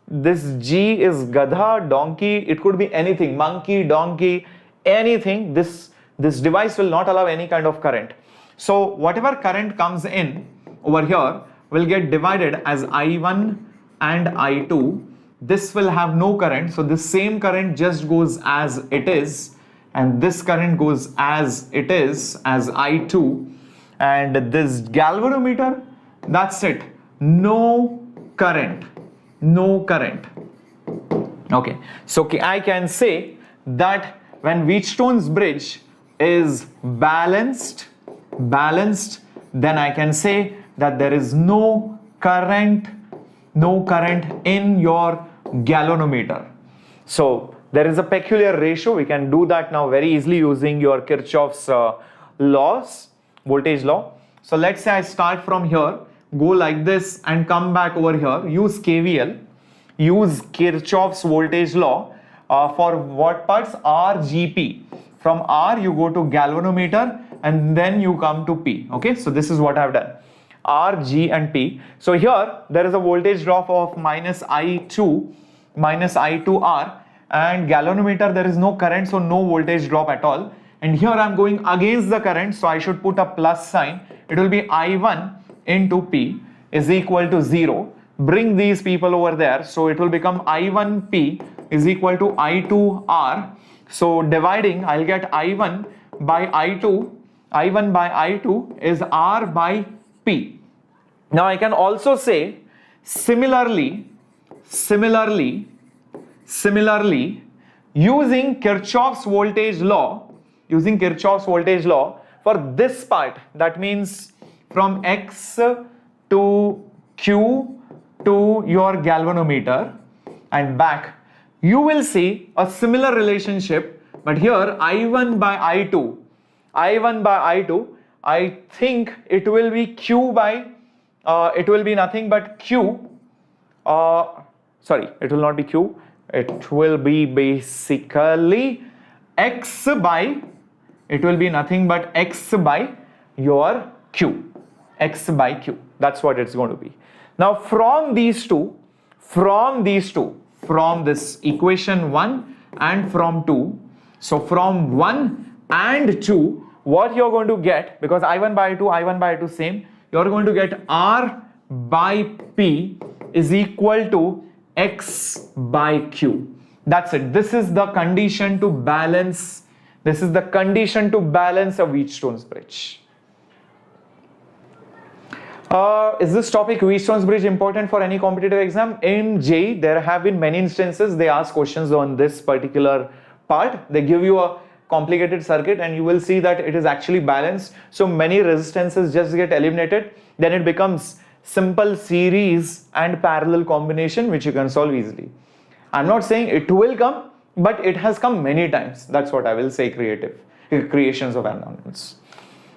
This G is Gadha, donkey, it could be anything, monkey, donkey, anything. This device will not allow any kind of current. So whatever current comes in over here will get divided as I1 and I2. This will have no current, so this same current just goes as it is, and this current goes as it is as I2, and this galvanometer, that's it, no current. No current. Okay, so I can say that when Wheatstone's bridge is balanced, then I can say that there is no current in your galvanometer. So there is a peculiar ratio. We can do that now very easily using your Kirchhoff's voltage law. So let's say I start from here, go like this and come back over here, use KVL, use Kirchhoff's voltage law for what parts? R, G, P. From R you go to galvanometer and then you come to P. Okay, so this is what I've done. R, G and P. So here there is a voltage drop of minus I2 R, and galvanometer there is no current, so no voltage drop at all. And here I'm going against the current, so I should put a plus sign. It will be I1 into P is equal to 0. Bring these people over there, so it will become I1P is equal to I2R. So dividing, I'll get I1 by I2. I1 by I2 is R by P. Now I can also say similarly, using Kirchhoff's voltage law, for this part, that means from X to Q to your galvanometer and back, you will see a similar relationship, but here I1 by I2, I think it will be Q by, it will be nothing but Q, sorry, it will not be Q, it will be basically X by, it will be nothing but X by your Q, X by Q, that's what it's going to be. Now from these two, from this equation 1 and from 2, so from 1 and 2, what you're going to get, because I1 by I2 same, you're going to get R by P is equal to X by Q. That's it. This is the condition to balance. This is the condition to balance a Wheatstone's bridge. Is this topic Wheatstone's bridge important for any competitive exam? In JEE, there have been many instances they ask questions on this particular part. They give you a complicated circuit and you will see that it is actually balanced. So many resistances just get eliminated. Then it becomes simple series and parallel combination which you can solve easily. I'm not saying it will come, but it has come many times. That's what I will say, creations of environments.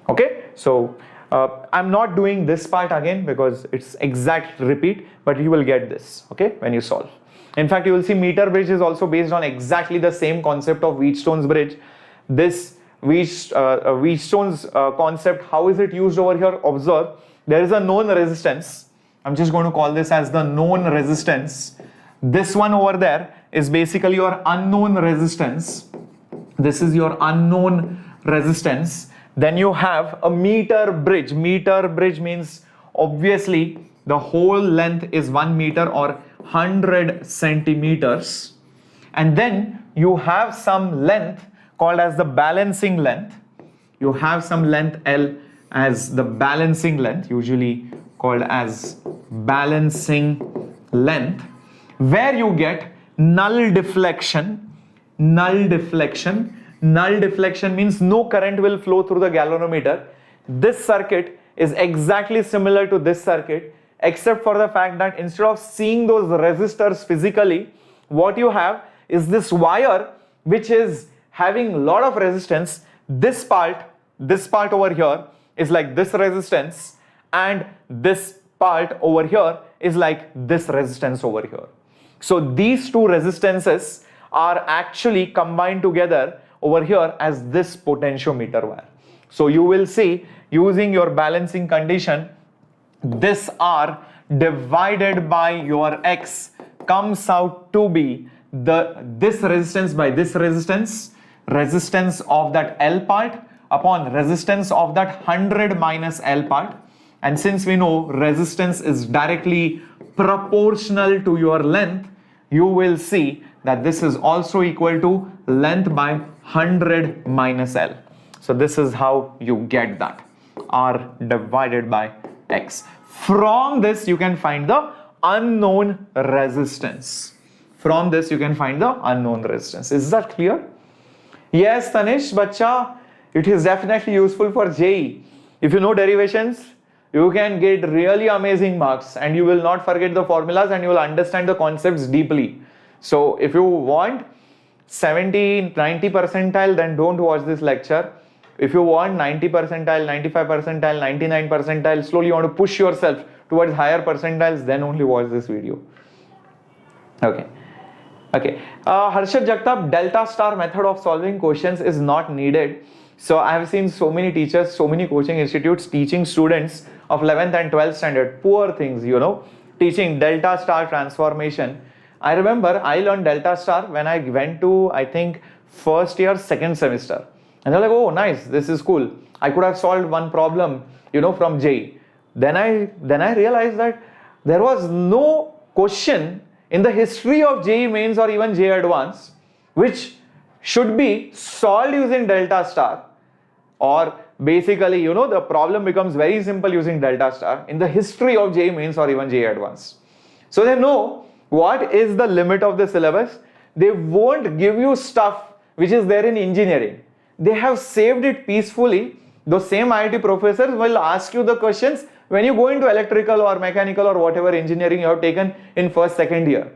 Okay, so I'm not doing this part again because it's exact repeat, but you will get this, okay, when you solve. In fact, you will see meter bridge is also based on exactly the same concept of Wheatstone's bridge. This Wheatstone's concept, how is it used over here? Observe, there is a known resistance. I'm just going to call this as the known resistance. This one over there is basically your unknown resistance. This is your unknown resistance. Then you have a meter bridge. Meter bridge means obviously the whole length is 1 meter or 100 centimeters. And then you have some length called as the balancing length. You have some length L as the balancing length, usually called as balancing length, where you get null deflection. Null deflection means no current will flow through the galvanometer. This circuit is exactly similar to this circuit, except for the fact that instead of seeing those resistors physically, what you have is this wire which is having a lot of resistance. This part over here is like this resistance, and this part over here is like this resistance over here. So these two resistances are actually combined together over here as this potentiometer wire. So you will see, using your balancing condition, this R divided by your X comes out to be this resistance by this resistance of that L part upon resistance of that 100 minus L part. And since we know resistance is directly proportional to your length, you will see that this is also equal to length by 100 minus L. So this is how you get that, R divided by X. From this you can find the unknown resistance. From this you can find the unknown resistance. Is that clear? Yes, Tanish, bacha, it is definitely useful for JEE. If you know derivations, you can get really amazing marks and you will not forget the formulas and you will understand the concepts deeply. So if you want 70, 90 percentile, then don't watch this lecture. If you want 90 percentile, 95 percentile, 99 percentile, slowly you want to push yourself towards higher percentiles, then only watch this video. Okay. Okay. Harshad Jagtap, delta star method of solving questions is not needed. So I have seen so many teachers, so many coaching institutes teaching students of 11th and 12th standard, poor things, you know, teaching delta star transformation. I remember I learned delta star when I went to, I think, first year, second semester. And they're like, oh, nice, this is cool. I could have solved one problem, you know, from JEE. Then I realized that there was no question in the history of JEE mains or even JEE advanced which should be solved using delta star, or basically, you know, the problem becomes very simple using delta star in the history of JEE mains or even JEE advanced. So they know what is the limit of the syllabus. They won't give you stuff which is there in engineering. They have saved it peacefully. Those same IIT professors will ask you the questions when you go into electrical or mechanical or whatever engineering you have taken in first, second year.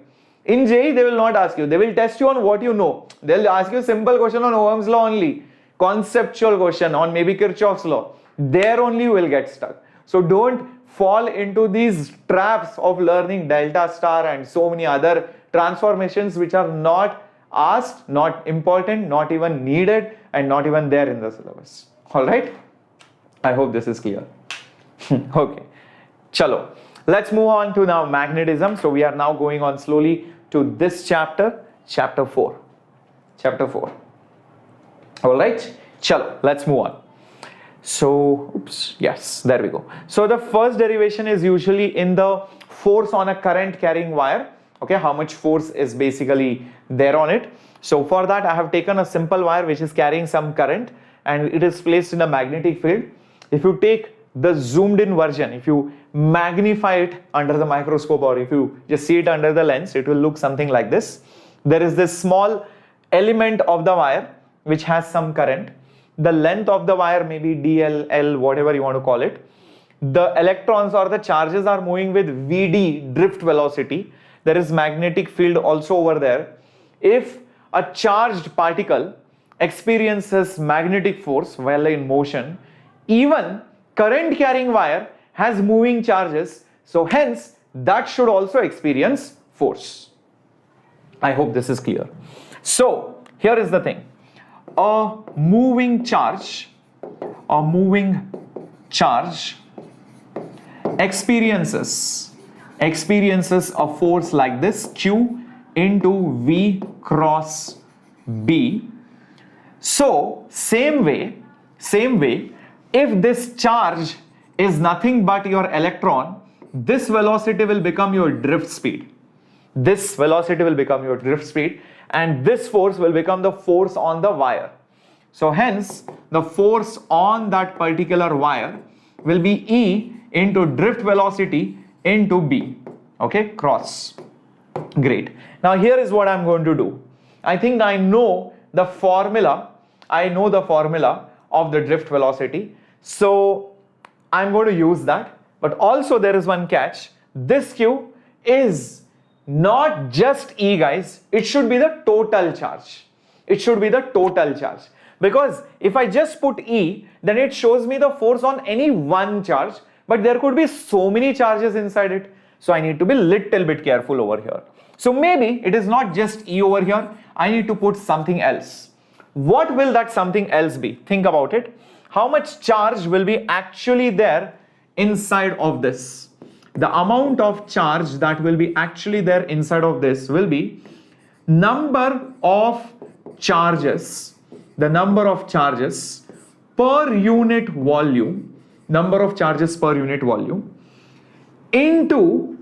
In JEE, they will not ask you. They will test you on what you know. They'll ask you simple question on Ohm's law only, conceptual question on maybe Kirchhoff's law. There only you will get stuck. So don't fall into these traps of learning delta star and so many other transformations which are not asked, not important, not even needed, and not even there in the syllabus. All right? I hope this is clear. Okay. Chalo. Let's move on to now magnetism. So we are now going on slowly to this chapter, chapter 4. Chapter 4. All right. Chalo. Let's move on. So, oops, yes, there we go. So the first derivation is usually in the force on a current carrying wire. Okay, how much force is basically there on it. So for that I have taken a simple wire which is carrying some current and it is placed in a magnetic field. If you take the zoomed in version, if you magnify it under the microscope or if you just see it under the lens, it will look something like this. There is this small element of the wire which has some current. The length of the wire may be DL, L, whatever you want to call it. The electrons or the charges are moving with VD, drift velocity. There is magnetic field also over there. If a charged particle experiences magnetic force while in motion, even current carrying wire has moving charges, so hence that should also experience force. I hope this is clear. So here is the thing. A moving charge experiences a force like this, Q into V cross B. So same way, if this charge is nothing but your electron, this velocity will become your drift speed. This velocity will become your drift speed and this force will become the force on the wire. So hence the force on that particular wire will be E into drift velocity into B. Okay, cross. Great. Now here is what I'm going to do. I think I know the formula. Of the drift velocity. So I'm going to use that. But also there is one catch. This Q is not just E, guys. It should be the total charge. It should be the total charge. Because if I just put E, then it shows me the force on any one charge. But there could be so many charges inside it. So I need to be little bit careful over here. So maybe it is not just E over here. I need to put something else. What will that something else be? Think about it. How much charge will be actually there inside of this? The amount of charge that will be actually there inside of this will be number of charges, the number of charges per unit volume, into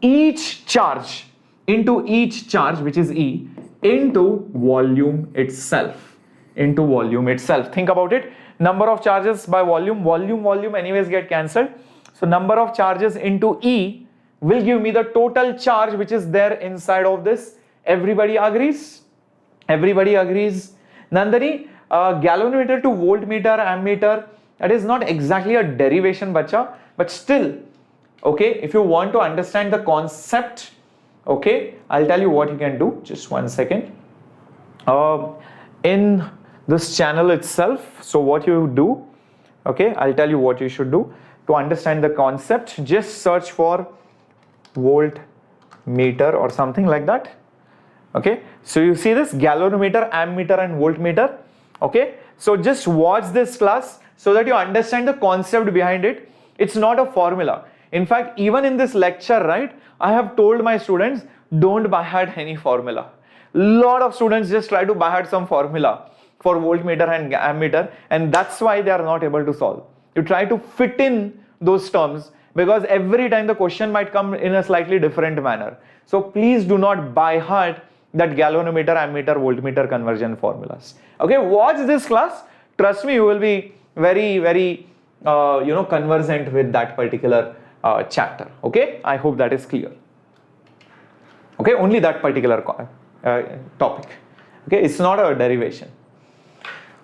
each charge which is E into volume itself. Think about it. Number of charges by volume anyways get cancelled. So number of charges into E will give me the total charge which is there inside of this. Everybody agrees? Everybody agrees? Nandini, galvanometer to voltmeter, ammeter, that is not exactly a derivation, bacha, but still, okay, if you want to understand the concept, okay, I'll tell you what you can do. Just 1 second. In this channel itself, so what you do, okay, I'll tell you what you should do to understand the concept. Just search for voltmeter or something like that. Okay, so you see this galvanometer, ammeter and voltmeter. Okay, so just watch this class so that you understand the concept behind it. It's not a formula. In fact, even in this lecture, right, I have told my students, don't by heart any formula. Lot of students just try to by heart some formula for voltmeter and ammeter, and that's why they are not able to solve. You try to fit in those terms because every time the question might come in a slightly different manner. So please do not by heart that galvanometer, ammeter, voltmeter conversion formulas. Okay, watch this class. Trust me, you will be very conversant with that particular chapter. Okay, I hope that is clear. Okay, only that particular topic. Okay, it's not a derivation.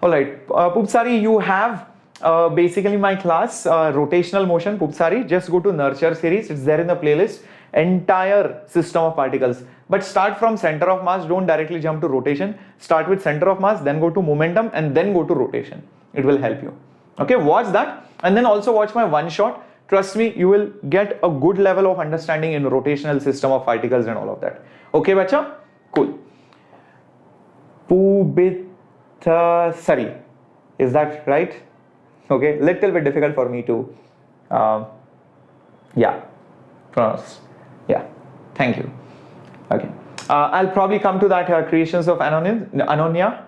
All right, Pupsari, you have basically my class rotational motion. Pupsari, just go to nurture series. It's there in the playlist. Entire system of particles. But start from center of mass. Don't directly jump to rotation. Start with center of mass, then go to momentum, and then go to rotation. It will help you. Okay, watch that, and then also watch my one shot. Trust me, you will get a good level of understanding in rotational system of particles and all of that. Okay, bacha? Cool. Pubithasari. Is that right? Okay, little bit difficult for me to pronounce. Yeah, thank you. Okay, I'll probably come to that creations of Anonia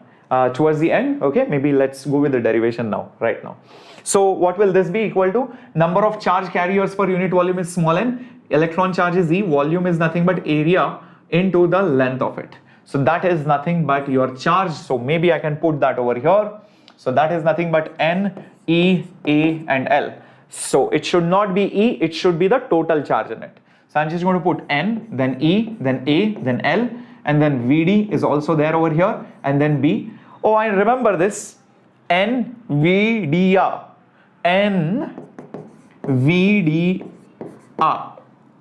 towards the end. Okay, maybe let's go with the derivation now, right now. So what will this be equal to? Number of charge carriers per unit volume is small n, electron charge is E, volume is nothing but area into the length of it. So that is nothing but your charge. So maybe I can put that over here. So that is nothing but N, E, A and L. So it should not be E, it should be the total charge in it. So I'm just going to put N, then E, then A, then L, and then VD is also there over here, and then B. Oh, I remember this. N, VD, N, VD,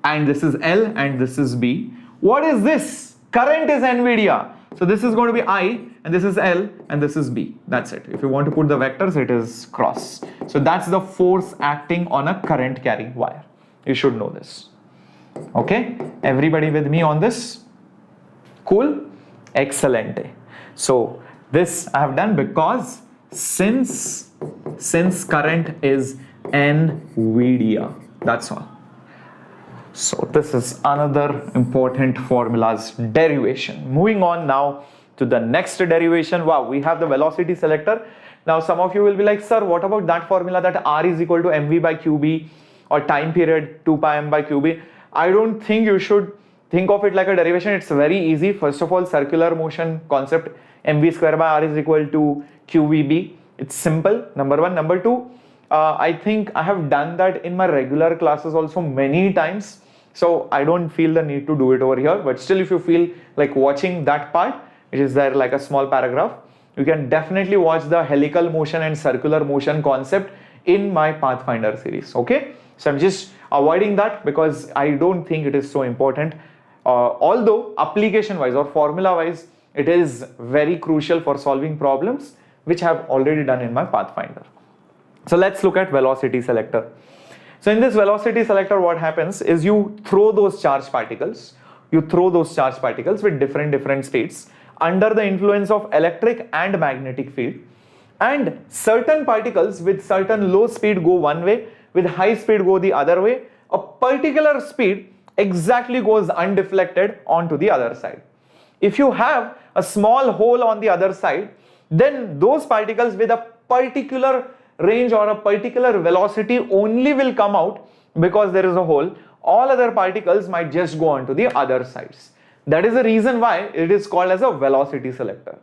and this is L, and this is B. What is this? Current is NVIDIA. So this is going to be I, and this is L, and this is B. That's it. If you want to put the vectors, it is cross. So that's the force acting on a current carrying wire. You should know this. Okay, everybody with me on this? Cool? Excellent. So this I have done because since current is NVIDIA, that's all. So this is another important formula's derivation. Moving on now to the next derivation. Wow, we have the velocity selector. Now some of you will be like, sir, what about that formula that R is equal to mv by qb or time period 2 pi m by qb? I don't think you should think of it like a derivation. It's very easy. First of all, circular motion concept, mv square by r is equal to qvb. It's simple, number one. Number two, I think I have done that in my regular classes also many times. So I don't feel the need to do it over here. But still, if you feel like watching that part, it is there like a small paragraph. You can definitely watch the helical motion and circular motion concept in my Pathfinder series. Okay. So I'm just avoiding that because I don't think it is so important. Although application wise or formula wise, it is very crucial for solving problems, which I have already done in my Pathfinder. So let's look at velocity selector. So in this velocity selector, what happens is you throw those charged particles. You throw those charged particles with different states under the influence of electric and magnetic field. And certain particles with certain low speed go one way, with high speed go the other way. A particular speed exactly goes undeflected onto the other side. If you have a small hole on the other side, then those particles with a particular range or a particular velocity only will come out because there is a hole. All other particles might just go onto the other sides. That is the reason why it is called as a velocity selector.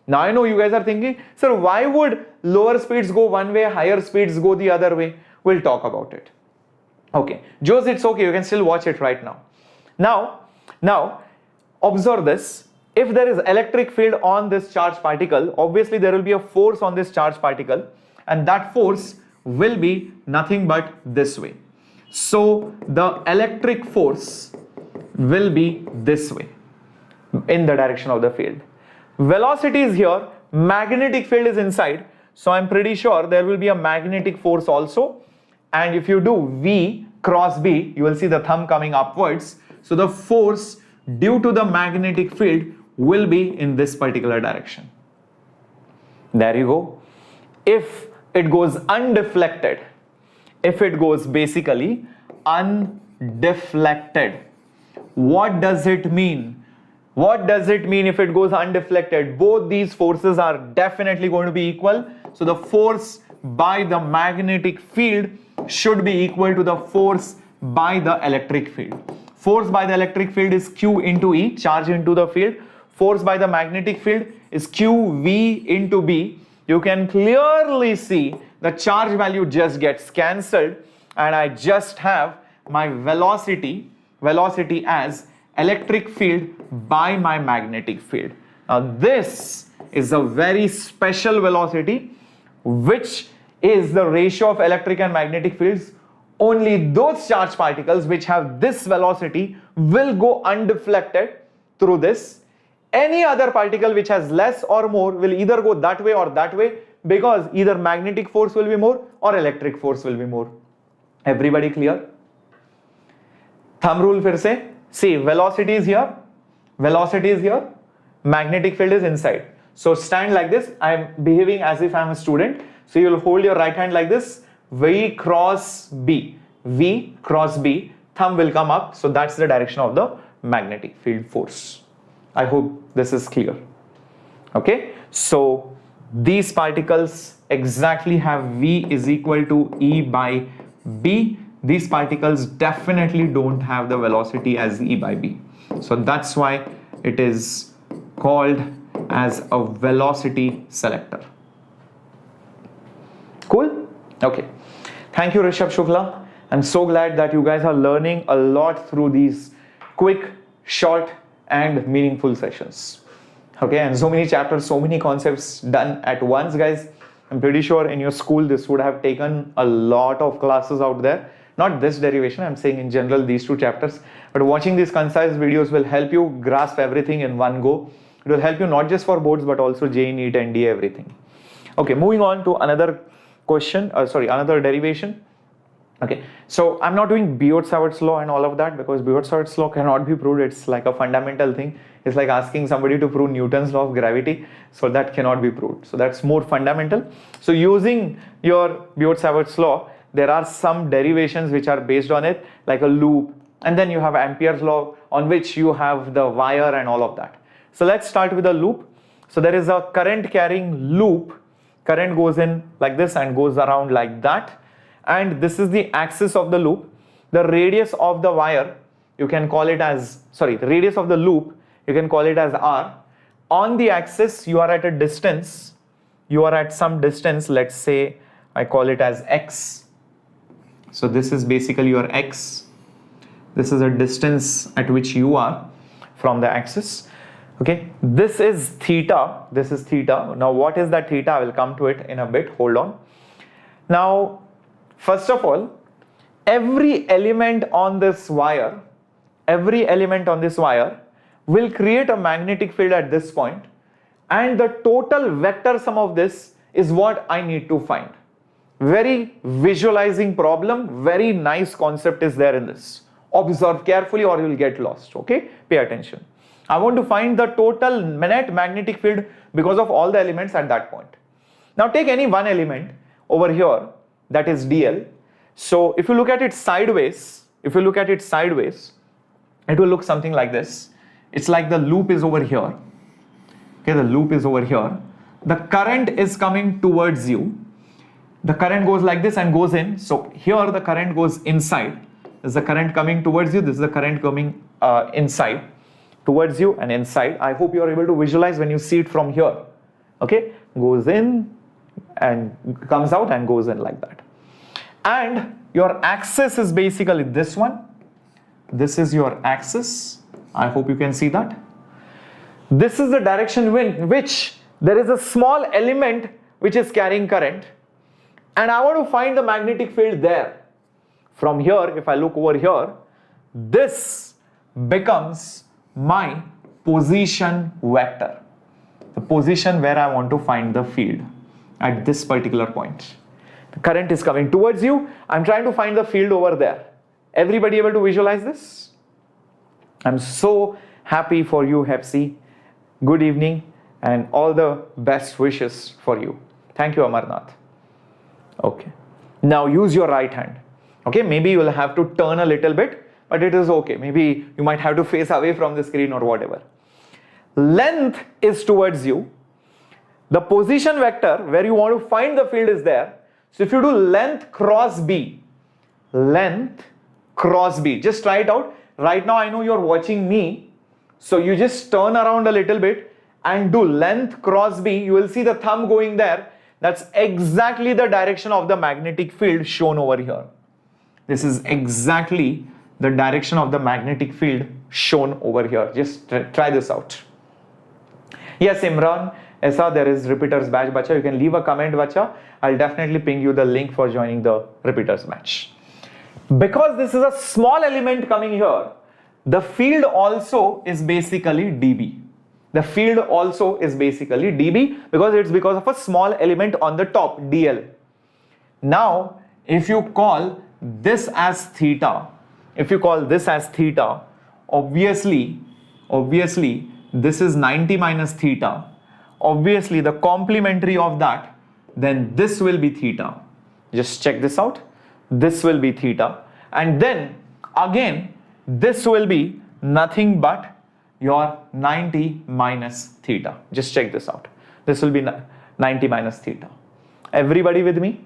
Now I know you guys are thinking, sir, why would lower speeds go one way, higher speeds go the other way? We'll talk about it. Okay, Jose, it's okay, you can still watch it right now. Now, observe this. If there is electric field on this charged particle, obviously there will be a force on this charged particle, and that force will be nothing but this way. So the electric force will be this way in the direction of the field. Velocity is here, magnetic field is inside, so I'm pretty sure there will be a magnetic force also. And if you do V cross B, you will see the thumb coming upwards. So the force due to the magnetic field will be in this particular direction. There you go. If it goes undeflected, if it goes basically undeflected, what does it mean? What does it mean if it goes undeflected? Both these forces are definitely going to be equal. So the force by the magnetic field should be equal to the force by the electric field. Force by the electric field is Q into E, charge into the field. Force by the magnetic field is QV into B. You can clearly see the charge value just gets cancelled, and I just have my velocity as electric field by my magnetic field. Now this is a very special velocity, which is the ratio of electric and magnetic fields. Only those charged particles which have this velocity will go undeflected through this. Any other particle which has less or more will either go that way or that way, because either magnetic force will be more or electric force will be more. Everybody clear? Thumb rule फिर से. See, velocity is here, magnetic field is inside. So stand like this. I am behaving as if I am a student. So you will hold your right hand like this. V cross B. Thumb will come up. So that's the direction of the magnetic field force. I hope this is clear. Okay. So these particles exactly have V is equal to E by B. These particles definitely don't have the velocity as E by B. So that's why it is called as a velocity selector. Cool? Okay. Thank you, Rishabh Shukla. I'm so glad that you guys are learning a lot through these quick, short, and meaningful sessions. Okay, and so many chapters, so many concepts done at once, guys. I'm pretty sure in your school this would have taken a lot of classes out there. Not this derivation, I'm saying in general these two chapters. But watching these concise videos will help you grasp everything in one go. It will help you not just for boards but also JEE, NEET, NDA, everything. Okay, moving on to another question, another derivation. Okay, so I'm not doing Biot-Savart's law and all of that, because Biot-Savart's law cannot be proved. It's like a fundamental thing. It's like asking somebody to prove Newton's law of gravity. So that cannot be proved. So that's more fundamental. So using your Biot-Savart's law, there are some derivations which are based on it, like a loop. And then you have Ampere's law, on which you have the wire and all of that. So let's start with a loop. So there is a current carrying loop. Current goes in like this and goes around like that. And this is the axis of the loop. The radius of the wire, you can call it as, the radius of the loop, you can call it as R. On the axis, you are at a distance. You are at some distance, let's say I call it as X. So this is basically your X. This is a distance at which you are from the axis. Okay, this is theta. This is theta. Now what is that theta? I will come to it in a bit. Hold on. Now, first of all, every element on this wire will create a magnetic field at this point, and the total vector sum of this is what I need to find. Very visualizing problem, very nice concept is there in this. Observe carefully or you will get lost. Okay, pay attention. I want to find the total net magnetic field because of all the elements at that point. Now take any one element over here, that is dl. So if you look at it sideways, it will look something like this. It's like the loop is over here. Okay, the loop is over here. The current is coming towards you. The current goes like this and goes in. So here the current goes inside. This is the current coming towards you. This is the current coming inside, towards you and inside. I hope you are able to visualize when you see it from here. Okay, goes in and comes out and goes in like that. and your axis is basically this one. This is your axis. I hope you can see that. This is the direction in which there is a small element which is carrying current, and I want to find the magnetic field there. From here, if I look over here, this becomes my position vector, the position where I want to find the field at this particular point. The current is coming towards you. I'm trying to find the field over there. Everybody able to visualize this? I'm so happy for you, Hepsi. Good evening and all the best wishes for you. Thank you, Amarnath. Okay. Now use your right hand. Okay, maybe you will have to turn a little bit, but it is okay. Maybe you might have to face away from the screen or whatever. Length is towards you. The position vector where you want to find the field is there. So if you do length cross B, just try it out. Right now I know you're watching me, so you just turn around a little bit and do length cross B. You will see the thumb going there. That's exactly the direction of the magnetic field shown over here. This is exactly the direction of the magnetic field shown over here. Just try this out. Yes, Imran, Esa, there is repeaters batch, bacha. You can leave a comment, bacha. I'll definitely ping you the link for joining the repeaters batch. Because this is a small element coming here, the field also is basically dB. The field also is basically dB because it's because of a small element on the top, dl. Now, if you call this as theta, obviously this is 90 minus theta. Obviously, the complementary of that, then this will be theta. Just check this out. This will be theta. And then again, this will be nothing but your 90 minus theta. Just check this out. This will be 90 minus theta. Everybody with me?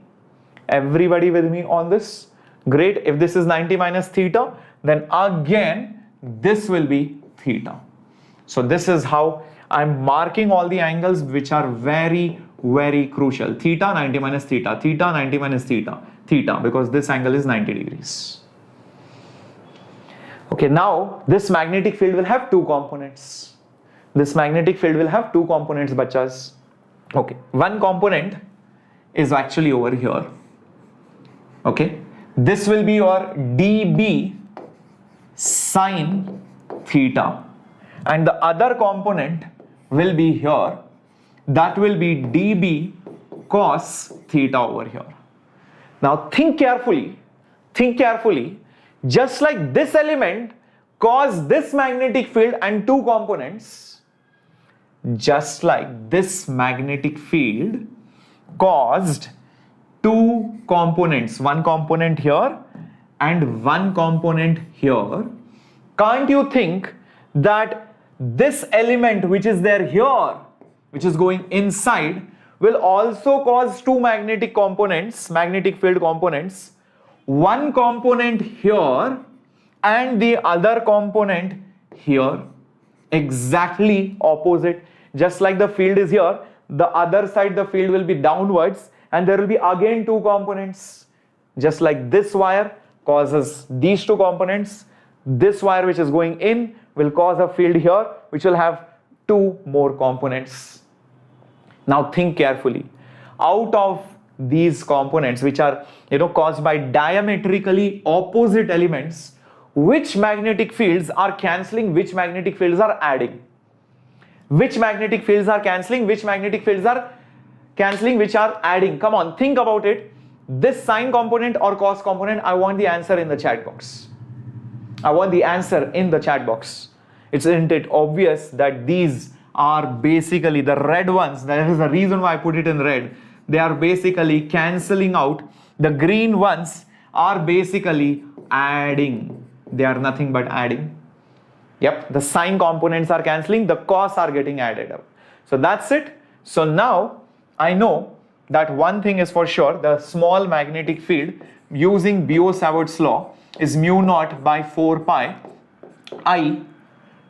Everybody with me on this? Great. If this is 90 minus theta, then again, this will be theta. So this is how I'm marking all the angles which are very, very crucial. Theta 90 minus theta, theta 90 minus theta, theta, because this angle is 90 degrees. Okay, now this magnetic field will have two components. This magnetic field will have two components, bachas. Okay, one component is actually over here. Okay, this will be your dB sine theta, and the other component will be here. That will be dB cos theta over here. Now think carefully. Think carefully. Just like this element caused this magnetic field and two components, just like this magnetic field caused two components, one component here and one component here, can't you think that this element which is there here, which is going inside, will also cause two magnetic components, magnetic field components, one component here and the other component here, exactly opposite. Just like the field is here, the other side the field will be downwards and there will be again two components. Just like this wire causes these two components, this wire which is going in will cause a field here which will have two more components. Now think carefully. Out of these components which are caused by diametrically opposite elements, which magnetic fields are cancelling, which magnetic fields are adding? Which magnetic fields are cancelling, which magnetic fields are cancelling, which are adding? Come on, think about it. This sine component or cos component, I want the answer in the chat box. I want the answer in the chat box. Isn't it obvious that these are basically the red ones? That is the reason why I put it in red. They are basically cancelling out. The green ones are basically adding. They are nothing but adding. Yep, the sine components are cancelling, the cos are getting added up. So that's it. So now I know that one thing is for sure, the small magnetic field using Biot-Savart's law is mu naught by 4 pi I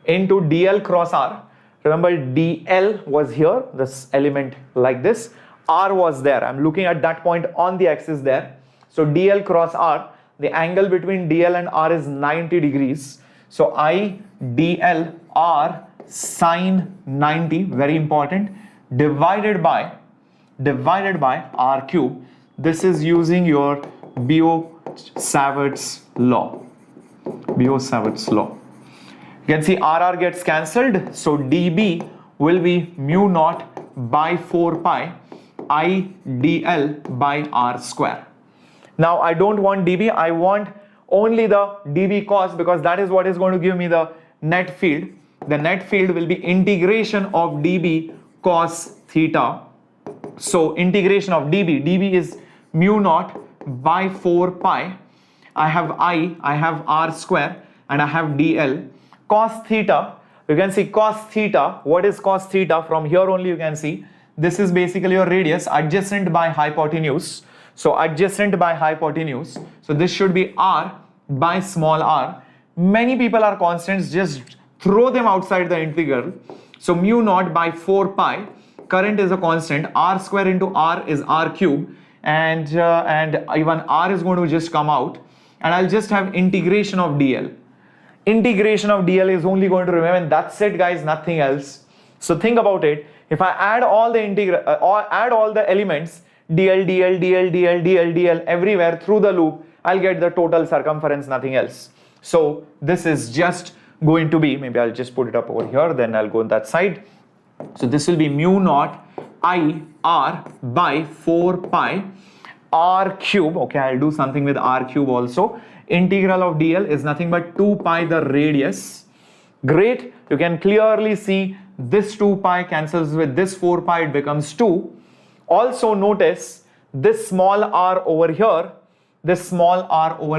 into dl cross r. Remember, dl was here, this element like this, r was there. I'm looking at that point on the axis there. So dl cross r, the angle between dl and r is 90 degrees. So I dl r sine 90, very important, divided by r cube. This is using your Biot-Savart's law. Biot-Savart's law. You can see RR gets cancelled, so dB will be mu naught by 4 pi I dl by r square. Now I don't want dB, I want only the dB cos, because that is what is going to give me the net field. The net field will be integration of dB cos theta. So integration of dB is mu naught by 4 pi. I have r square, and I have dl. Cos theta, you can see cos theta. What is cos theta? From here only you can see. This is basically your radius adjacent by hypotenuse. So adjacent by hypotenuse. So this should be r by small r. Many people are constants, just throw them outside the integral. So mu naught by 4 pi. Current is a constant. R square into r is r cube, and even r is going to just come out, and I'll just have integration of dl. Integration of dl is only going to remain, and that's it, guys, nothing else. So think about it. If I add all the add all the elements, dl everywhere through the loop, I'll get the total circumference, nothing else. So this is just going to be, maybe I'll just put it up over here, then I'll go on that side. So this will be mu naught I r by 4 pi r cube. Okay, I'll do something with r cube also. Integral of dl is nothing but 2 pi the radius. Great, you can clearly see this 2 pi cancels with this 4 pi, it becomes 2. Also notice this small r over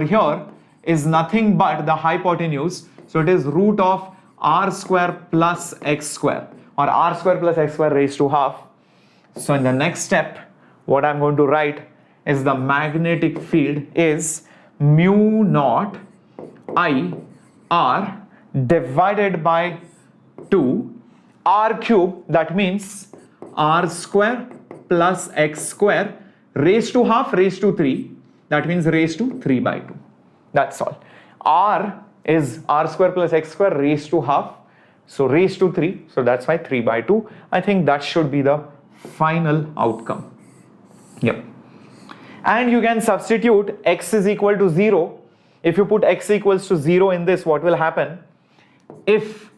here, is nothing but the hypotenuse. So it is root of r square plus x square, or r square plus x square raised to half. So in the next step, what I'm going to write is the magnetic field is mu naught I r divided by 2 r cube, that means r square plus x square raised to half raised to 3, that means raised to 3 by 2. That's all. R is r square plus x square raised to half, so raised to 3, so that's why 3 by 2. I think that should be the final outcome. Yep. And you can substitute x is equal to 0. If you put x equals to 0 in this, what will happen? If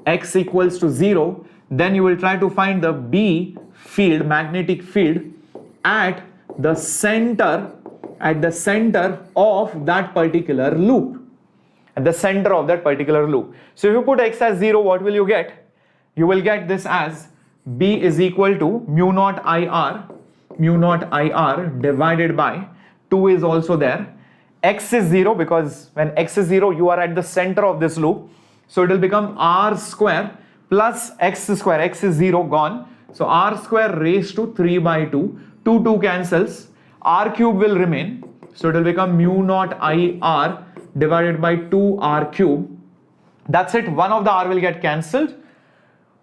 x equals to 0, then you will try to find the B field, magnetic field, at the center of that particular loop. At the center of that particular loop. So if you put x as 0, what will you get? You will get this as B is equal to mu naught IR divided by 2 is also there. X is 0, because when x is 0, you are at the center of this loop. So it will become r square plus x square. X is 0, gone. So r square raised to 3 by 2. 2 cancels. R cube will remain. So it will become mu naught IR divided by 2r cube. That's it. One of the r will get cancelled,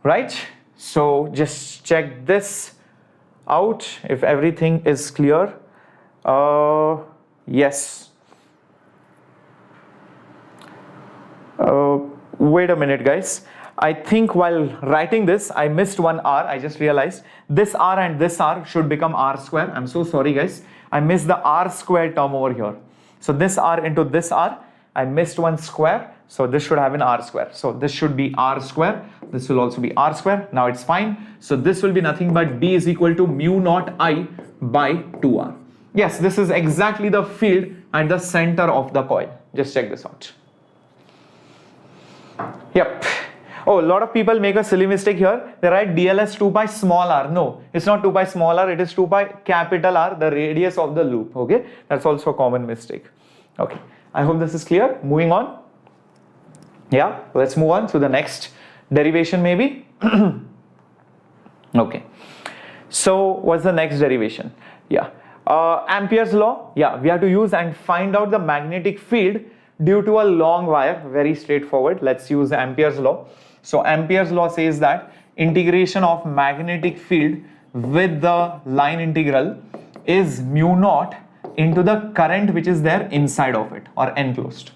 right? So just check this out if everything is clear. Yes. Wait a minute, guys. I think while writing this, I missed one r. I just realized this r and this r should become r square. I'm so sorry, guys. I missed the r square term over here. So this r into this r, I missed one square. So this should have an r square. So this should be r square. This will also be r square. Now it's fine. So this will be nothing but B is equal to mu naught I by 2r. Yes, this is exactly the field at the center of the coil. Just check this out. Yep. Oh, a lot of people make a silly mistake here. They write dl as 2 pi small r. No, it's not 2 pi small r. It is 2 pi capital R, the radius of the loop. Okay, that's also a common mistake. Okay, I hope this is clear. Moving on. Yeah, let's move on to the next derivation maybe. Okay, so what's the next derivation? Yeah, Ampere's law. Yeah, we have to use and find out the magnetic field due to a long wire. Very straightforward. Let's use Ampere's law. So Ampere's law says that integration of magnetic field with the line integral is mu naught into the current which is there inside of it or enclosed.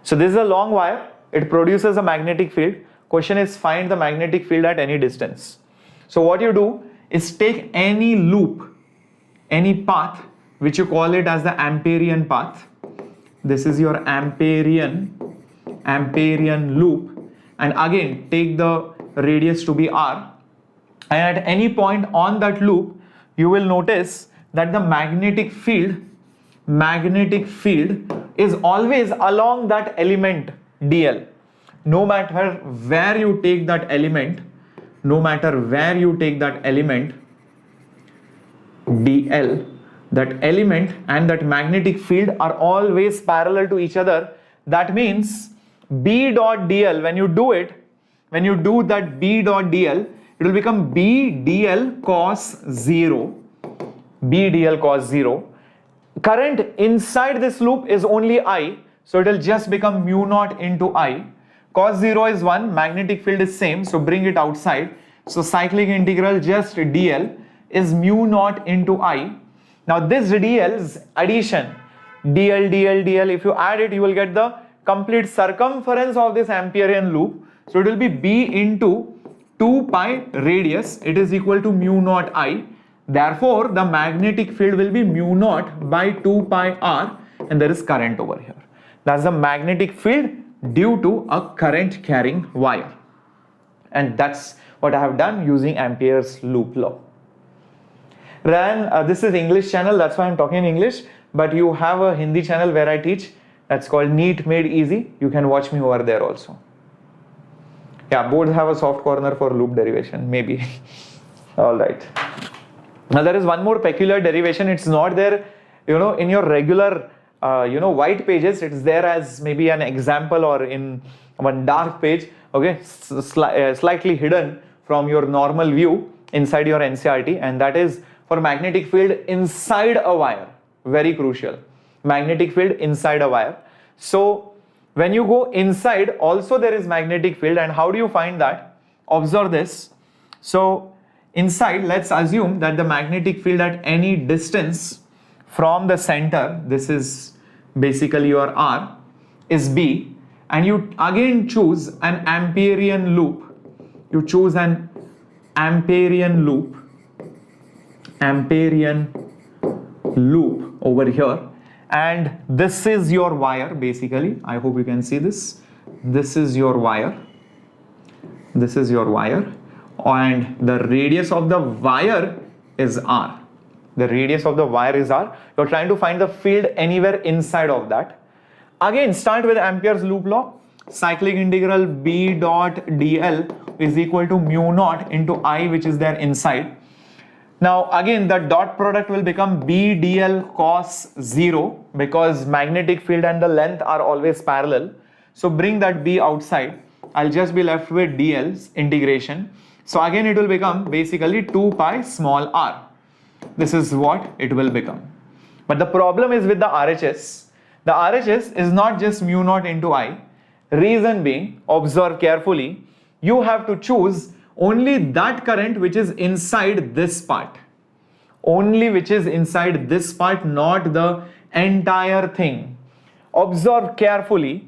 So this is a long wire. It produces a magnetic field. Question is find the magnetic field at any distance. So what you do is take any loop, any path which you call it as the Amperian path. This is your Amperian loop, and again take the radius to be r, and at any point on that loop you will notice that the magnetic field is always along that element dl. No matter where you take that element, dl, that element and that magnetic field are always parallel to each other. That means B dot dl, when you do that B dot dl, it will become B dl cos 0. Current inside this loop is only I, so it will just become mu naught into I. Cos 0 is 1, magnetic field is same, so bring it outside. So cyclic integral just dl is mu naught into I. Now this dl's addition, dl, if you add it, you will get the complete circumference of this Amperian loop. So it will be B into 2 pi radius, it is equal to mu naught I. Therefore, the magnetic field will be mu naught by 2 pi r, and there is current over here. That's the magnetic field due to a current carrying wire. And that's what I have done using Ampere's loop law. Ran, this is English channel, that's why I'm talking in English, but you have a Hindi channel where I teach, that's called Neat Made Easy. You can watch me over there also. Yeah, both have a soft corner for loop derivation, maybe. All right. Now there is one more peculiar derivation. It's not there, in your regular, white pages. It's there as maybe an example or in one dark page. Okay, slightly hidden from your normal view inside your NCERT, and that is for magnetic field inside a wire. Very crucial. Magnetic field inside a wire. So when you go inside, also there is magnetic field, and how do you find that? Observe this. So inside, let's assume that the magnetic field at any distance from the center, this is basically your R, is B, and you again choose an Amperian loop. You choose an Amperian loop over here, and this is your wire basically. I hope you can see this. This is your wire. And the radius of the wire is r. You're trying to find the field anywhere inside of that. Again, start with Ampere's loop law. Cyclic integral B dot dl is equal to mu naught into I, which is there inside. Now again, the dot product will become B dl cos 0, because magnetic field and the length are always parallel. So bring that B outside. I'll just be left with dl's integration. So again it will become basically 2 pi small r. This is what it will become. But the problem is with the RHS. The RHS is not just mu naught into I. Reason being, observe carefully, you have to choose only that current which is inside this part. Only which is inside this part, not the entire thing. Observe carefully.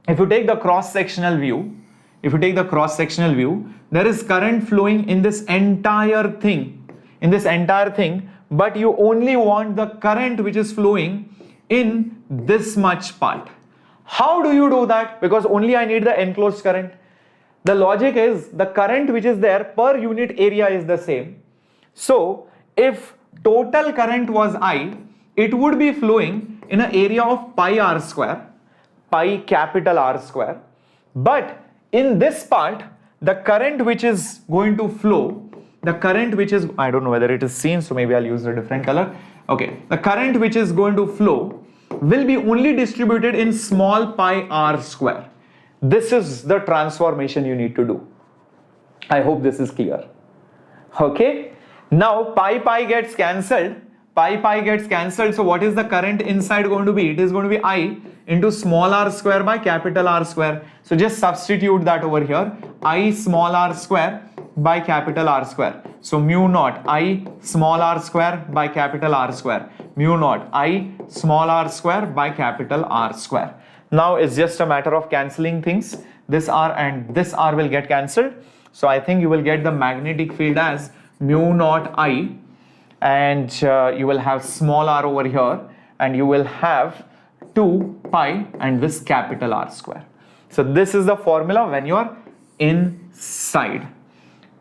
If you take the cross-sectional view, there is current flowing in this entire thing, but you only want the current which is flowing in this much part. How do you do that? Because only I need the enclosed current. The logic is the current which is there per unit area is the same. So if total current was I, it would be flowing in an area of pi r square, pi capital R square. But in this part, the current which is going to flow, I don't know whether it is seen, so maybe I'll use a different color. Okay, the current which is going to flow will be only distributed in small pi r square. This is the transformation you need to do. I hope this is clear. Okay, now pi gets cancelled. So what is the current inside going to be? It is going to be I into small r square by capital R square. So just substitute that over here. I small r square by capital R square. So mu naught I small r square by capital R square. Mu naught I small r square by capital R square. Now it's just a matter of cancelling things. This r and this r will get cancelled. So I think you will get the magnetic field as mu naught I, and you will have small r over here, and you will have 2 pi and this capital R square. So this is the formula when you are inside.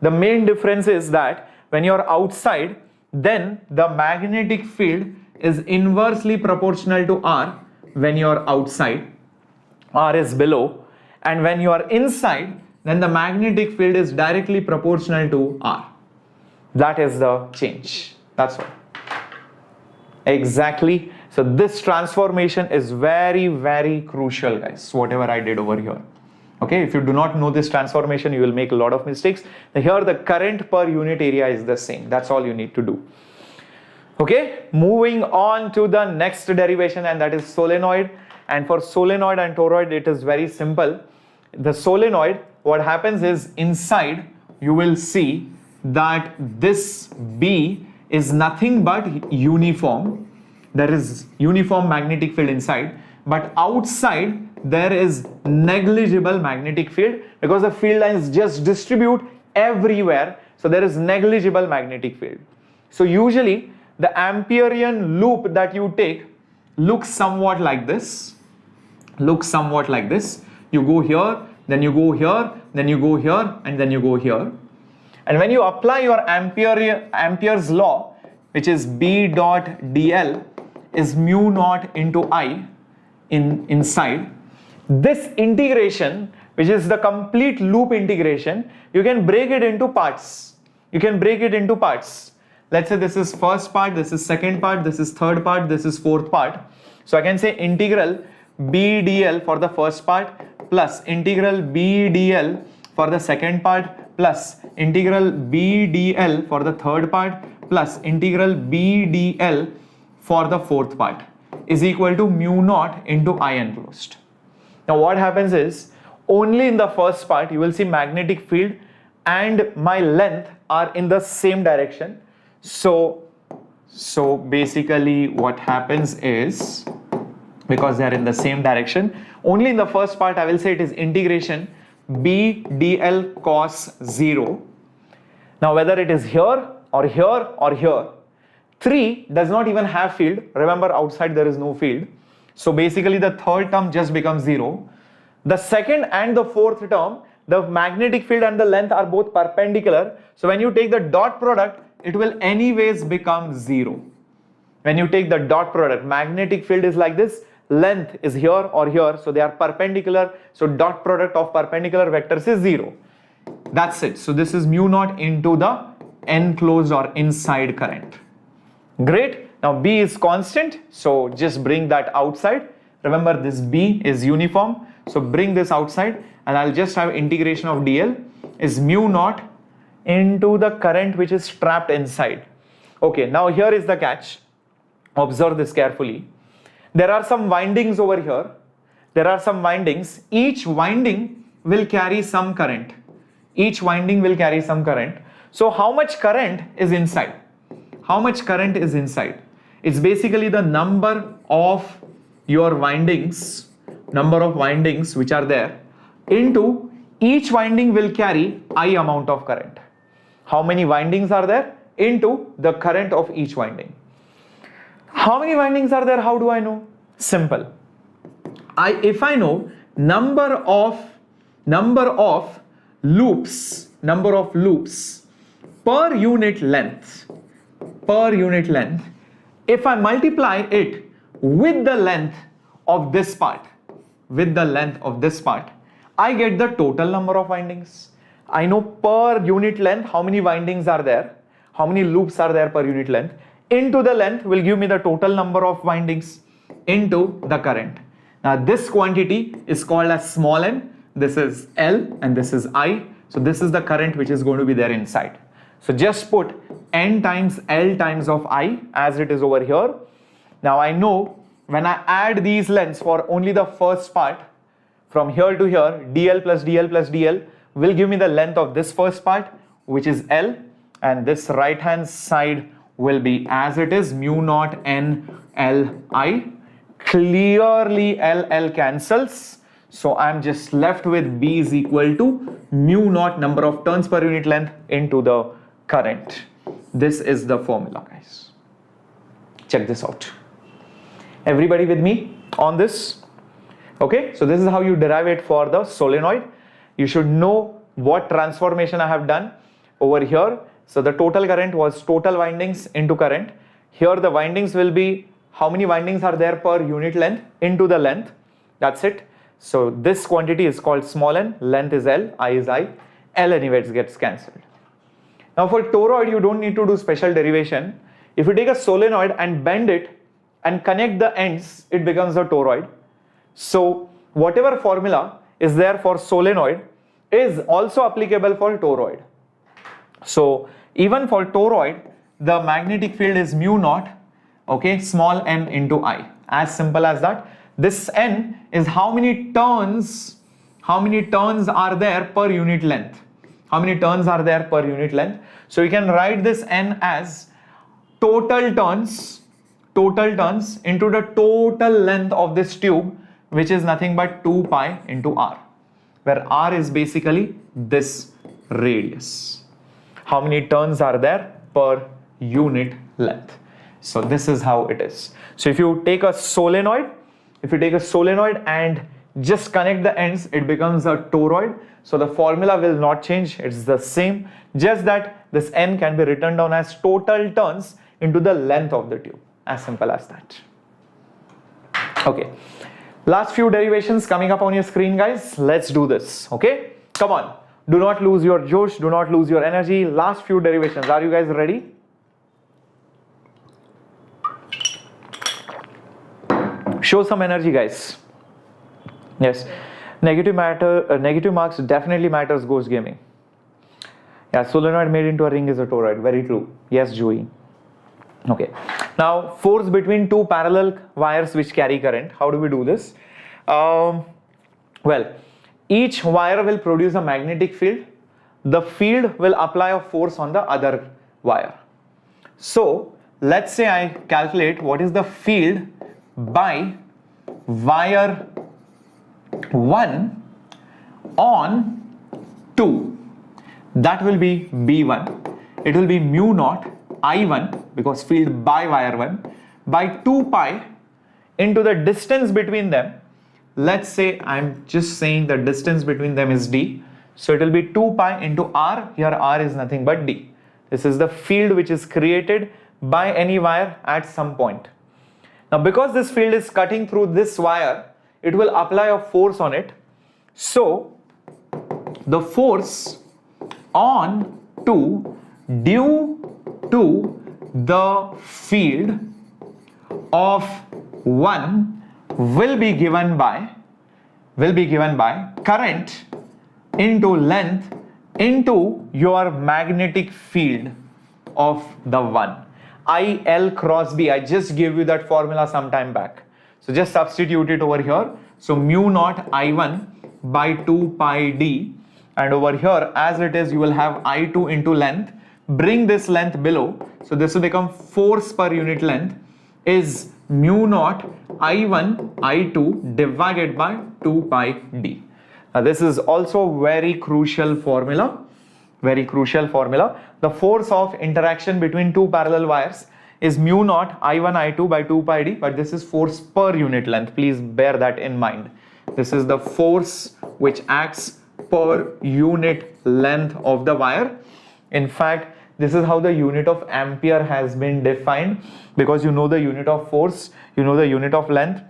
The main difference is that when you are outside, then the magnetic field is inversely proportional to R when you are outside. R is below. And when you are inside, then the magnetic field is directly proportional to R. That is the change. That's all. Exactly. So this transformation is very, very crucial, guys, whatever I did over here. Okay, if you do not know this transformation, you will make a lot of mistakes. Here the current per unit area is the same. That's all you need to do. Okay, moving on to the next derivation, and that is solenoid. And for solenoid and toroid, it is very simple. The solenoid, what happens is inside you will see that this B is nothing but uniform. There is uniform magnetic field inside, but outside there is negligible magnetic field because the field lines just distribute everywhere. So there is negligible magnetic field. So usually the Amperian loop that you take looks somewhat like this. Looks somewhat like this. You go here, then you go here, then you go here, and then you go here. And when you apply your Ampere's law, which is B dot dl is mu naught into I inside, this integration, which is the complete loop integration, you can break it into parts. You can break it into parts. Let's say this is first part, this is second part, this is third part, this is fourth part. So I can say integral B dl for the first part plus integral B dl for the second part plus integral B dl for the third part plus integral B dl for the fourth part is equal to mu naught into I enclosed. Now what happens is, only in the first part you will see magnetic field and my length are in the same direction. So basically what happens is, because they are in the same direction, only in the first part I will say it is integration B dl cos 0. Now whether it is here or here or here, 3 does not even have field. Remember, outside there is no field. So basically the third term just becomes 0. The second and the fourth term, the magnetic field and the length are both perpendicular. So when you take the dot product, it will anyways become 0. When you take the dot product, magnetic field is like this, length is here or here, so they are perpendicular. So dot product of perpendicular vectors is 0. That's it. So this is mu naught into the enclosed or inside current. Great. Now B is constant, so just bring that outside. Remember, this B is uniform, so bring this outside, and I'll just have integration of dl is mu naught into the current which is trapped inside. Okay, now here is the catch. Observe this carefully. There are some windings over here. There are some windings. Each winding will carry some current. Each winding will carry some current. So how much current is inside? How much current is inside? It's basically the number of your windings, which are there, into each winding will carry I amount of current. How many windings are there? Into the current of each winding. How many windings are there? How do I know? Simple. If I know number of loops per unit length, if I multiply it with the length of this part, I get the total number of windings. I know per unit length how many windings are there, how many loops are there per unit length, into the length will give me the total number of windings into the current. Now this quantity is called as small n, this is L and this is I. So this is the current which is going to be there inside. So just put n times L times of I as it is over here. Now I know when I add these lengths for only the first part, from here to here, dl plus dl plus dl will give me the length of this first part, which is L, and this right hand side will be as it is, mu naught n Li. Clearly L cancels, so I'm just left with B is equal to mu naught number of turns per unit length into the current. This is the formula, guys. Check this out. Everybody with me on this? Okay, so this is how you derive it for the solenoid. You should know what transformation I have done over here. So the total current was total windings into current. Here the windings will be how many windings are there per unit length into the length. That's it. So this quantity is called small n, length is L, I is I. L anyways gets cancelled. Now for toroid, you don't need to do special derivation. If you take a solenoid and bend it and connect the ends, it becomes a toroid. So whatever formula is there for solenoid is also applicable for toroid. So even for toroid, the magnetic field is mu naught, okay, small n into I. As simple as that. This n is how many turns are there per unit length. How many turns are there per unit length? So you can write this n as total turns into the total length of this tube, which is nothing but 2 pi into r, where r is basically this radius. How many turns are there per unit length? So this is how it is. So if you take a solenoid and just connect the ends, it becomes a toroid. So the formula will not change, it's the same, just that this n can be written down as total turns into the length of the tube. As simple as that. Okay, last few derivations coming up on your screen, guys. Let's do this. Okay, come on, do not lose your josh, do not lose your energy. Last few derivations. Are you guys ready? Show some energy, guys. Yes, negative marks definitely matters. Ghost gaming. Yeah, solenoid made into a ring is a toroid. Very true. Yes, Joey. Okay, now force between two parallel wires which carry current. How do we do this? Well, each wire will produce a magnetic field. The field will apply a force on the other wire. So let's say I calculate what is the field by wire 1 on 2. That will be B1. It will be mu naught I1, because field by wire 1, by 2 pi into the distance between them. Let's say I'm just saying the distance between them is d. So it will be 2 pi into r. Here r is nothing but d. This is the field which is created by any wire at some point. Now because this field is cutting through this wire, it will apply a force on it. So the force on 2 due to the field of 1 will be given by current into length into your magnetic field of the 1. IL cross B. I just gave you that formula some time back. So just substitute it over here. So mu naught I1 by 2 pi d, and over here as it is you will have I2 into length. Bring this length below, so this will become force per unit length is mu naught I1 I2 divided by 2 pi d. Now this is also very crucial formula. The force of interaction between two parallel wires is mu naught I1 I2 by 2 pi d, but this is force per unit length. Please bear that in mind. This is the force which acts per unit length of the wire. In fact, this is how the unit of ampere has been defined, because you know the unit of force, you know the unit of length.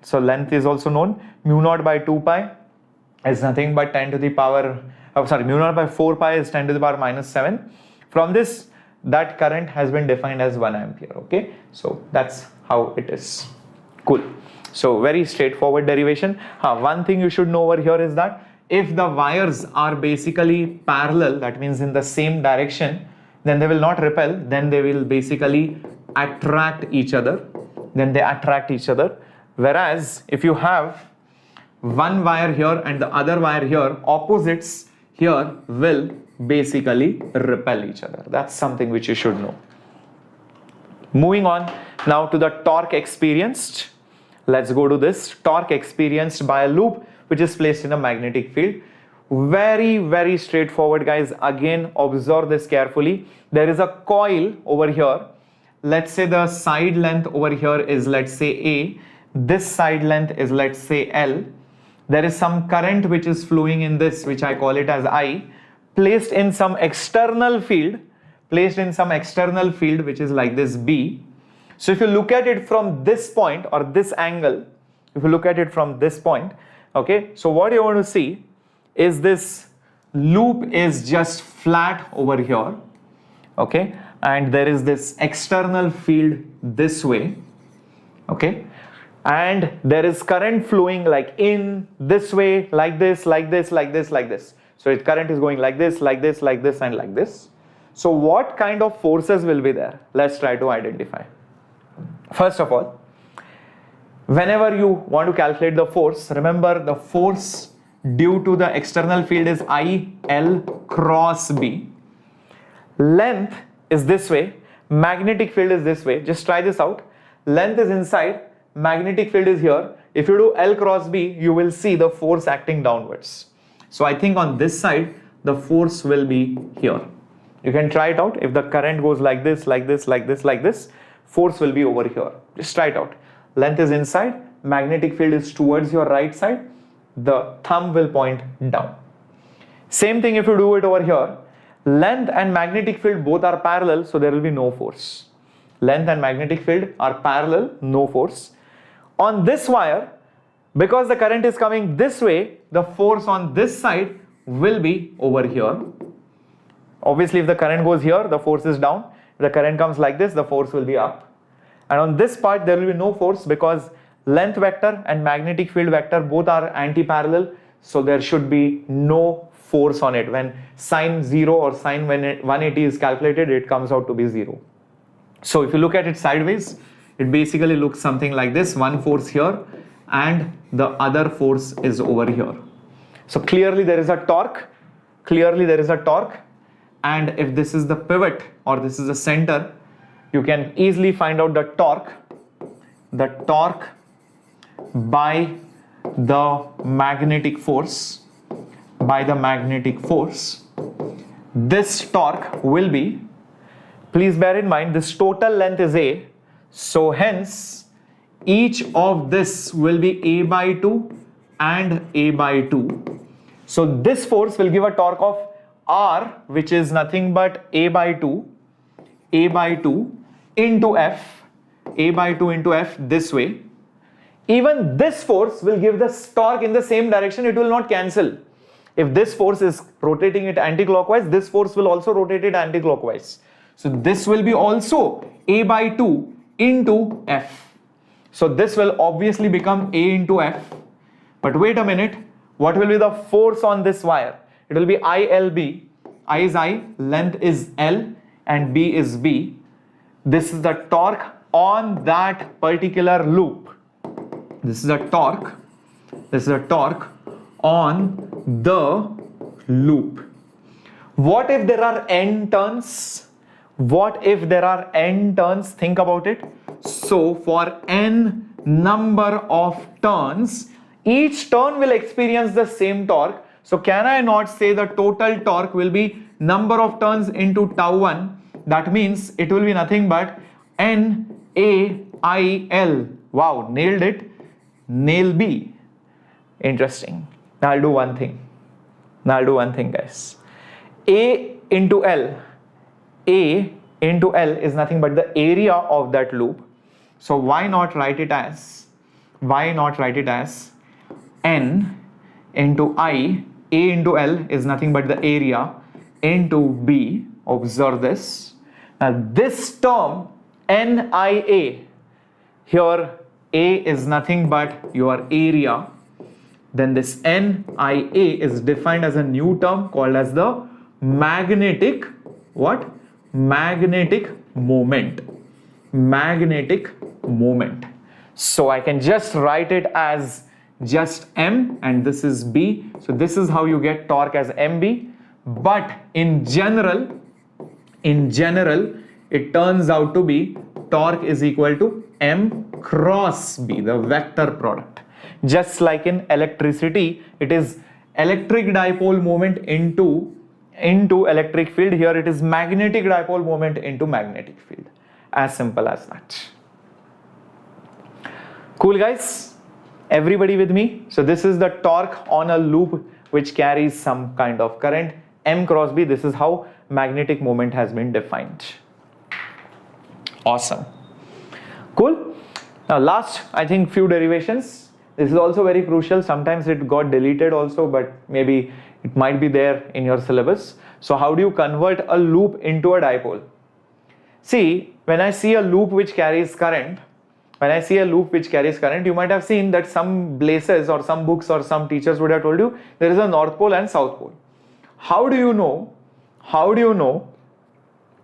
So length is also known. Mu naught by 2 pi is nothing but 10 to the power, mu naught by 4 pi is 10 to the power minus 7. From this, that current has been defined as 1 ampere. Okay, so that's how it is. Cool. So very straightforward derivation. One thing you should know over here is that if the wires are basically parallel, that means in the same direction, then they will not repel, then they will basically attract each other. Whereas if you have one wire here and the other wire here, opposites here will basically repel each other. That's something which you should know. Moving on now to the torque experienced. Let's go to this torque experienced by a loop which is placed in a magnetic field. Very straightforward, guys. Again, observe this carefully. There is a coil over here. Let's say the side length over here is, let's say, A. This side length is, let's say, L. There is some current which is flowing in this, which I call it as I, placed in some external field, which is like this B. So if you look at it from this point or this angle, if you look at it from this point, okay, so what you want to see is this loop is just flat over here, okay, and there is this external field this way, okay, and there is current flowing like in this way, like this. So its current is going like this, and like this. So what kind of forces will be there? Let's try to identify. First of all, whenever you want to calculate the force, remember the force due to the external field is IL cross B. Length is this way, magnetic field is this way. Just try this out. Length is inside, magnetic field is here. If you do L cross B, you will see the force acting downwards. So I think on this side, the force will be here. You can try it out. If the current goes like this, force will be over here. Just try it out. Length is inside, magnetic field is towards your right side, the thumb will point down. Same thing if you do it over here. Length and magnetic field both are parallel, so there will be no force. Length and magnetic field are parallel, no force. On this wire, because the current is coming this way, the force on this side will be over here. Obviously, if the current goes here, the force is down. If the current comes like this, the force will be up. And on this part, there will be no force because length vector and magnetic field vector both are anti-parallel. So there should be no force on it. When sine 0 or sine 180 is calculated, it comes out to be 0. So if you look at it sideways, it basically looks something like this. One force here and the other force is over here. So clearly there is a torque. And if this is the pivot or this is the center, you can easily find out the torque by the magnetic force. This torque will be, please bear in mind, this total length is A. So hence, each of this will be A by 2 and A by 2. So this force will give a torque of R, which is nothing but A by 2 into F, this way. Even this force will give the torque in the same direction, it will not cancel. If this force is rotating it anti-clockwise, this force will also rotate it anti-clockwise. So this will be also A by 2 into F. So this will obviously become A into F. But wait a minute, what will be the force on this wire? It will be ILB. I is I, length is L, and B is B. This is the torque on that particular loop. This is a torque on the loop. What if there are n turns? Think about it. So for n number of turns, each turn will experience the same torque. So can I not say the total torque will be number of turns into tau 1? That means it will be nothing but NAIL. Wow, nailed it. Nail B. Interesting. Now I'll do one thing, guys. A into L is nothing but the area of that loop. So why not write it as N into I. A into L is nothing but the area into B. Observe this. Now this term NIA, here A is nothing but your area. Then this NIA is defined as a new term called as the magnetic what? Magnetic moment. So I can just write it as just M and this is B. So this is how you get torque as MB but in general, it turns out to be torque is equal to M cross B, the vector product. Just like in electricity, it is electric dipole moment into electric field. Here it is magnetic dipole moment into magnetic field. As simple as that. Cool, guys? Everybody with me? So this is the torque on a loop which carries some kind of current, M cross B. This is how magnetic moment has been defined. Awesome. Cool. Now last, I think, few derivations. This is also very crucial. Sometimes it got deleted also, but maybe it might be there in your syllabus. So how do you convert a loop into a dipole? See, when I see a loop which carries current, you might have seen that some places or some books or some teachers would have told you there is a north pole and south pole. How do you know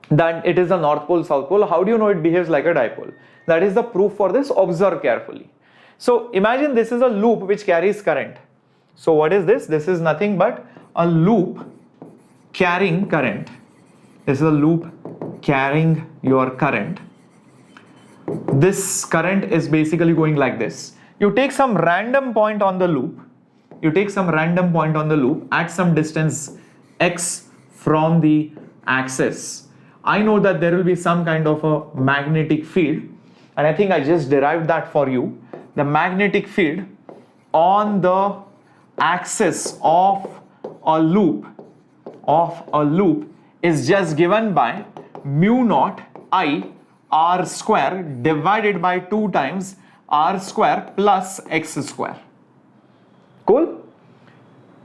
that it is a north pole, south pole? How do you know it behaves like a dipole? That is the proof for this. Observe carefully. So imagine this is a loop which carries current. So what is this? This is nothing but a loop carrying current. This is a loop carrying your current. This current is basically going like this. You take some random point on the loop. At some distance x from the axis. I know that there will be some kind of a magnetic field, and I think I just derived that for you. The magnetic field on the axis of a loop is just given by mu naught I r square divided by 2 times r square plus x square. Cool?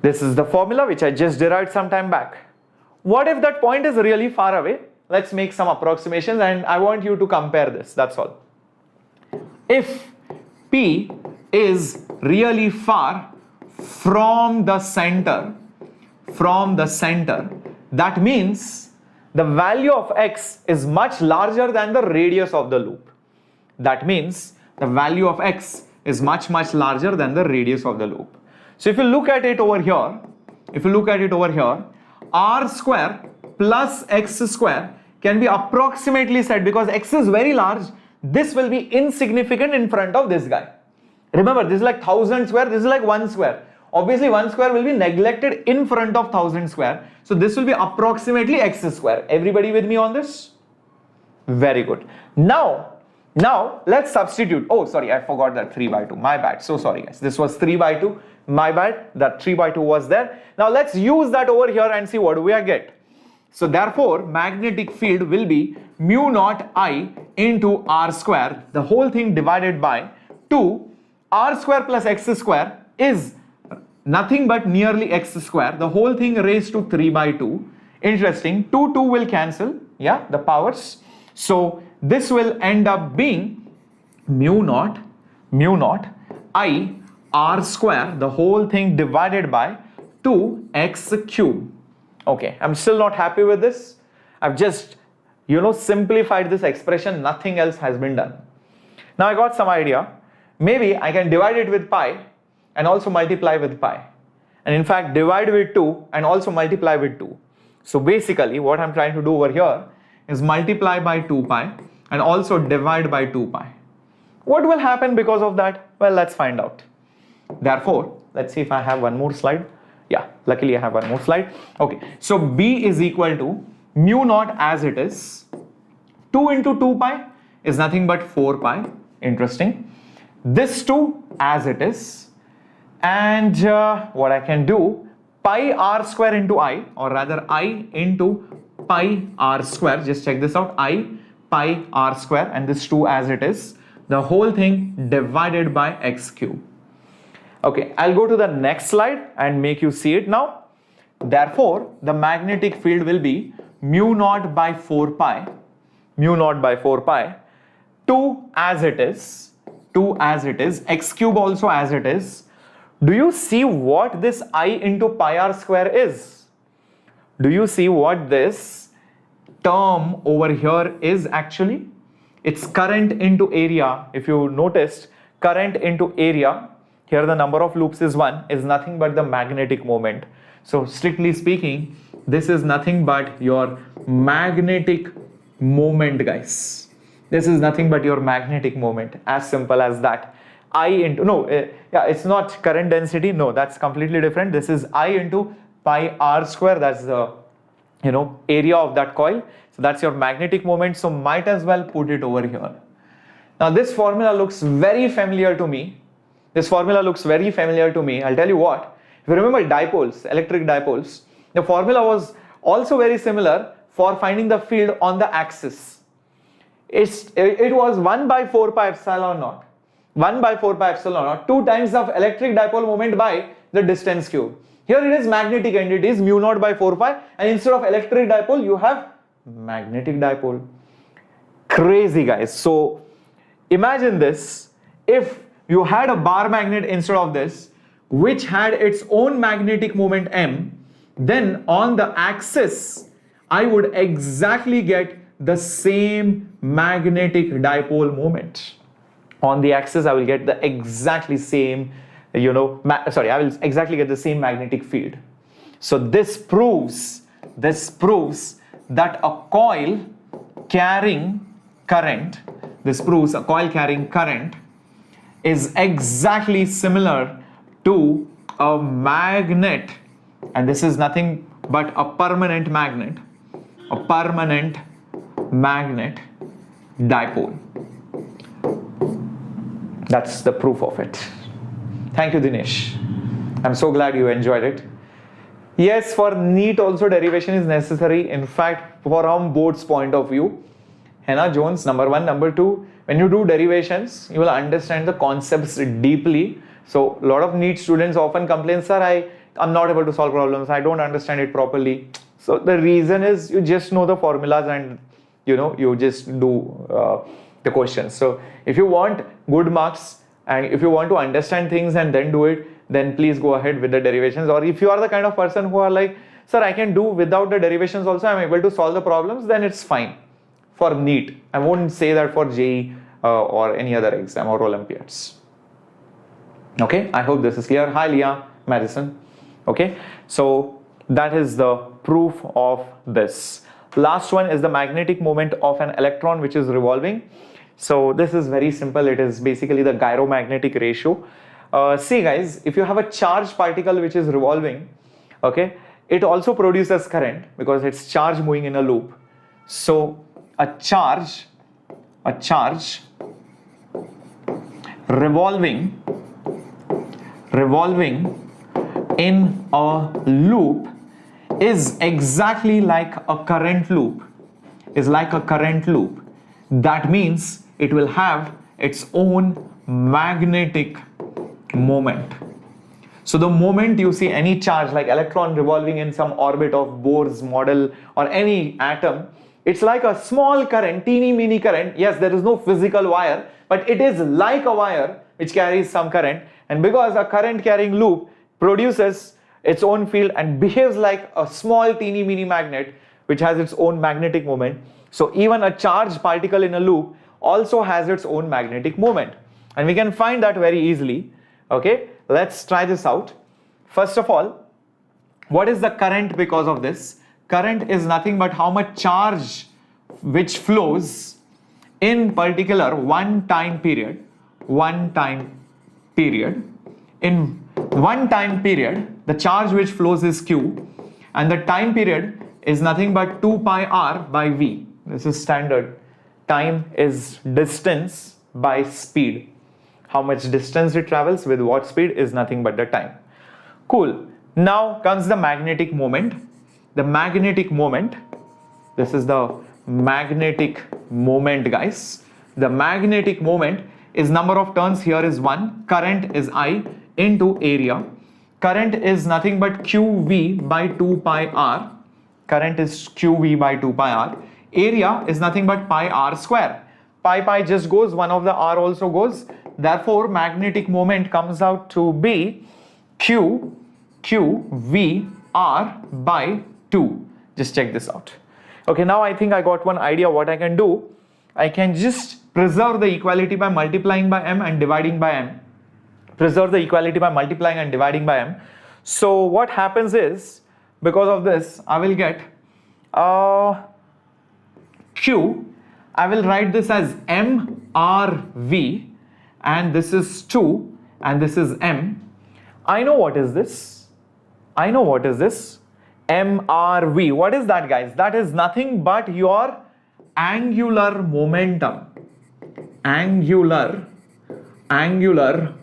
This is the formula which I just derived some time back. What if that point is really far away? Let's make some approximations and I want you to compare this, that's all. If P is really far from the center, that means the value of x is much larger than the radius of the loop. That means the value of x is much larger than the radius of the loop. So if you look at it over here, r square plus x square can be approximately said, because x is very large, this will be insignificant in front of this guy. Remember, this is like 1000 square, this is like 1 square. Obviously 1 square will be neglected in front of 1000 square. So this will be approximately x square. Everybody with me on this? Very good. Now let's substitute. Oh, sorry, I forgot that 3 by 2. My bad. So sorry, guys. This was 3 by 2. My bad. That 3 by 2 was there. Now let's use that over here and see what do we get. So therefore, magnetic field will be mu naught I into r square. The whole thing divided by 2. R square plus x square is nothing but nearly x square. The whole thing raised to 3 by 2. Interesting. 2 will cancel. Yeah, the powers. So this will end up being mu naught I r square, the whole thing divided by 2x cube. Okay, I'm still not happy with this. I've just, simplified this expression. Nothing else has been done. Now I got some idea. Maybe I can divide it with pi and also multiply with pi. And in fact, divide with 2 and also multiply with 2. So basically, what I'm trying to do over here is multiply by 2 pi and also divide by 2 pi. What will happen because of that? Well, let's find out. Therefore, let's see if I have one more slide. Yeah, luckily I have one more slide. Okay, so B is equal to mu naught as it is. 2 into 2 pi is nothing but 4 pi. Interesting. This 2 as it is. And what I can do, pi r square into I, or rather I into pi r square. Just check this out. I pi r square and this 2 as it is. The whole thing divided by x cube. Okay, I'll go to the next slide and make you see it now. Therefore, the magnetic field will be mu naught by 4 pi. 2 as it is. X cube also as it is. Do you see what this I into pi r square is? Do you see what this term over here is actually? It's current into area. If you noticed, current into area, here the number of loops is 1, is nothing but the magnetic moment. So strictly speaking, this is nothing but your magnetic moment, guys. This is nothing but your magnetic moment, as simple as that. I into, no, yeah, it's not current density. No, that's completely different. This is I into pi r square. That's the, area of that coil. So that's your magnetic moment. So might as well put it over here. Now this formula looks very familiar to me. I'll tell you what. If you remember dipoles, electric dipoles, the formula was also very similar for finding the field on the axis. It was 1 by 4 pi epsilon naught. 1 by 4 pi epsilon naught, 2 times of electric dipole moment by the distance cube. Here it is magnetic and it is mu naught by 4 pi, and instead of electric dipole you have magnetic dipole. Crazy, guys. So imagine this, if you had a bar magnet instead of this, which had its own magnetic moment m, then on the axis I would exactly get the same magnetic dipole moment. On the axis I will get the exactly same, I will exactly get the same magnetic field. So this proves that a coil carrying current, is exactly similar to a magnet, and this is nothing but a permanent magnet dipole. That's the proof of it. Thank you, Dinesh. I'm so glad you enjoyed it. Yes, for NEET also derivation is necessary. In fact, from board's point of view, Hannah Jones, number 1, number 2, when you do derivations, you will understand the concepts deeply. So a lot of NEET students often complain, sir, I'm not able to solve problems, I don't understand it properly. So the reason is you just know the formulas and you just do the questions. So if you want good marks and if you want to understand things and then do it, then please go ahead with the derivations. Or if you are the kind of person who are like, sir, I can do without the derivations also, I'm able to solve the problems, then it's fine for NEET. I won't say that for JEE or any other exam or Olympiads. Okay, I hope this is clear. Hi Leah, Madison. Okay, so that is the proof of this. Last one is the magnetic moment of an electron which is revolving. So this is very simple. It is basically the gyromagnetic ratio. See guys, if you have a charged particle which is revolving, okay, it also produces current because it's charge moving in a loop. So a charge revolving in a loop is exactly like a current loop. That means it will have its own magnetic moment. So the moment you see any charge like electron revolving in some orbit of Bohr's model or any atom, it's like a small current, teeny mini current. Yes, there is no physical wire, but it is like a wire which carries some current, and because a current carrying loop produces its own field and behaves like a small teeny mini magnet which has its own magnetic moment. So even a charged particle in a loop also has its own magnetic moment, and we can find that very easily. Okay, let's try this out. First of all, what is the current because of this? Current is nothing but how much charge which flows in particular one time period. In one time period, the charge which flows is Q, and the time period is nothing but 2 pi r by V. This is standard. Time is distance by speed. How much distance it travels with what speed is nothing but the time. Cool. Now comes the magnetic moment. The magnetic moment, this is the magnetic moment, guys. The magnetic moment is number of turns. Here is 1. Current is I into area. Current is nothing but QV by 2 pi r. Current is QV by 2 pi r. Area is nothing but pi r square. Pi just goes, one of the r also goes. Therefore, magnetic moment comes out to be QV r by 2. Just check this out. Okay, now I think I got one idea what I can do. I can just preserve the equality by multiplying by m and dividing by m. Preserve the equality by multiplying and dividing by m. So what happens is, because of this, I will get Q. I will write this as MRV, and this is 2, and this is M. I know what is this. I know what is this. MRV. What is that, guys? That is nothing but your angular momentum. Angular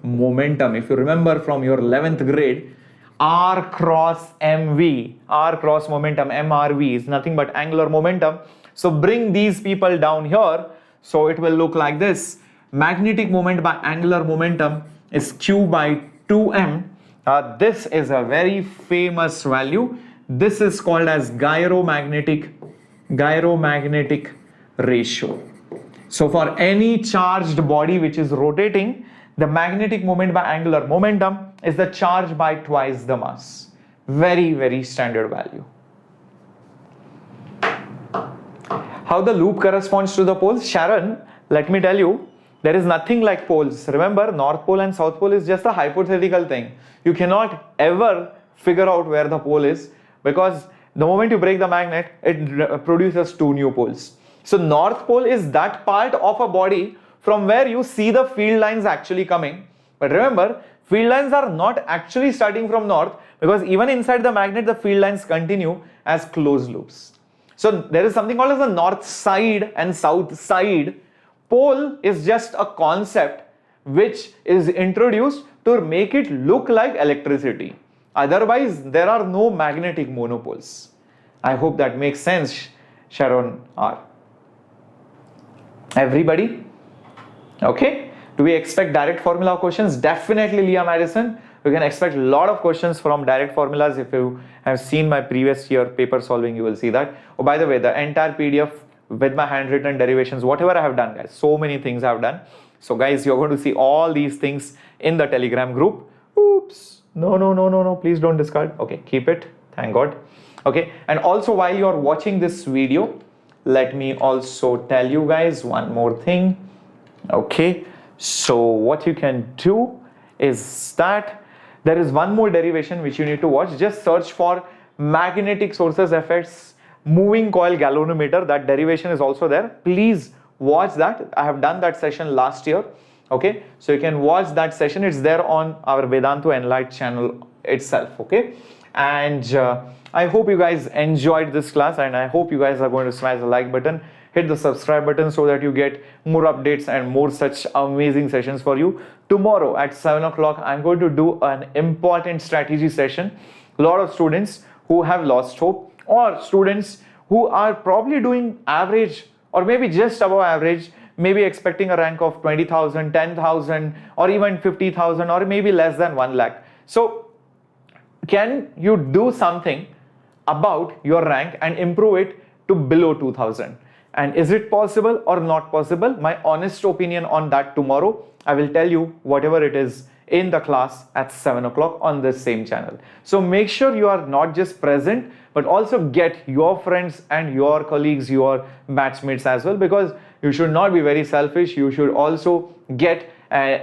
momentum. If you remember from your 11th grade, R cross MV, R cross momentum, MRV is nothing but angular momentum. So bring these people down here. So it will look like this. Magnetic moment by angular momentum is Q by 2M. This is a very famous value. This is called as gyromagnetic ratio. So for any charged body which is rotating, the magnetic moment by angular momentum is the charge by twice the mass. Very, very standard value. How the loop corresponds to the poles? Sharon, let me tell you, there is nothing like poles. Remember, North Pole and South Pole is just a hypothetical thing. You cannot ever figure out where the pole is, because the moment you break the magnet, it produces 2 new poles. So North Pole is that part of a body from where you see the field lines actually coming. But remember, field lines are not actually starting from north, because even inside the magnet, the field lines continue as closed loops. So there is something called as the north side and south side. Pole is just a concept which is introduced to make it look like electricity. Otherwise, there are no magnetic monopoles. I hope that makes sense, Sharon R. Everybody? Okay. Do we expect direct formula questions? Definitely, Leah Madison. You can expect a lot of questions from direct formulas. If you have seen my previous year paper solving, you will see that. Oh, by the way, the entire PDF with my handwritten derivations, whatever I have done, guys, so many things I have done. So guys, you're going to see all these things in the Telegram group. Oops. No. Please don't discard. Okay, keep it. Thank God. Okay. And also, while you're watching this video, let me also tell you guys one more thing. Okay. So what you can do is that there is one more derivation which you need to watch. Just search for magnetic sources effects, moving coil galvanometer. That derivation is also there. Please watch that. I have done that session last year. Okay, so you can watch that session. It's there on our Vedantu Enlite channel itself. Okay, and I hope you guys enjoyed this class, and I hope you guys are going to smash the like button, hit the subscribe button, so that you get more updates and more such amazing sessions for you. Tomorrow at 7 o'clock, I'm going to do an important strategy session. A lot of students who have lost hope, or students who are probably doing average or maybe just above average, maybe expecting a rank of 20,000, 10,000, or even 50,000, or maybe less than 1 lakh. So can you do something about your rank and improve it to below 2,000? And is it possible or not possible? My honest opinion on that tomorrow. I will tell you whatever it is in the class at 7 o'clock on this same channel. So make sure you are not just present, but also get your friends and your colleagues, your batchmates as well, because you should not be very selfish. You should also get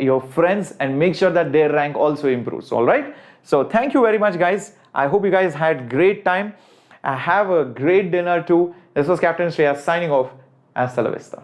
your friends and make sure that their rank also improves. All right. So thank you very much, guys. I hope you guys had great time. Have a great dinner too. This was Captain Shreyas signing off. Hasta la vista.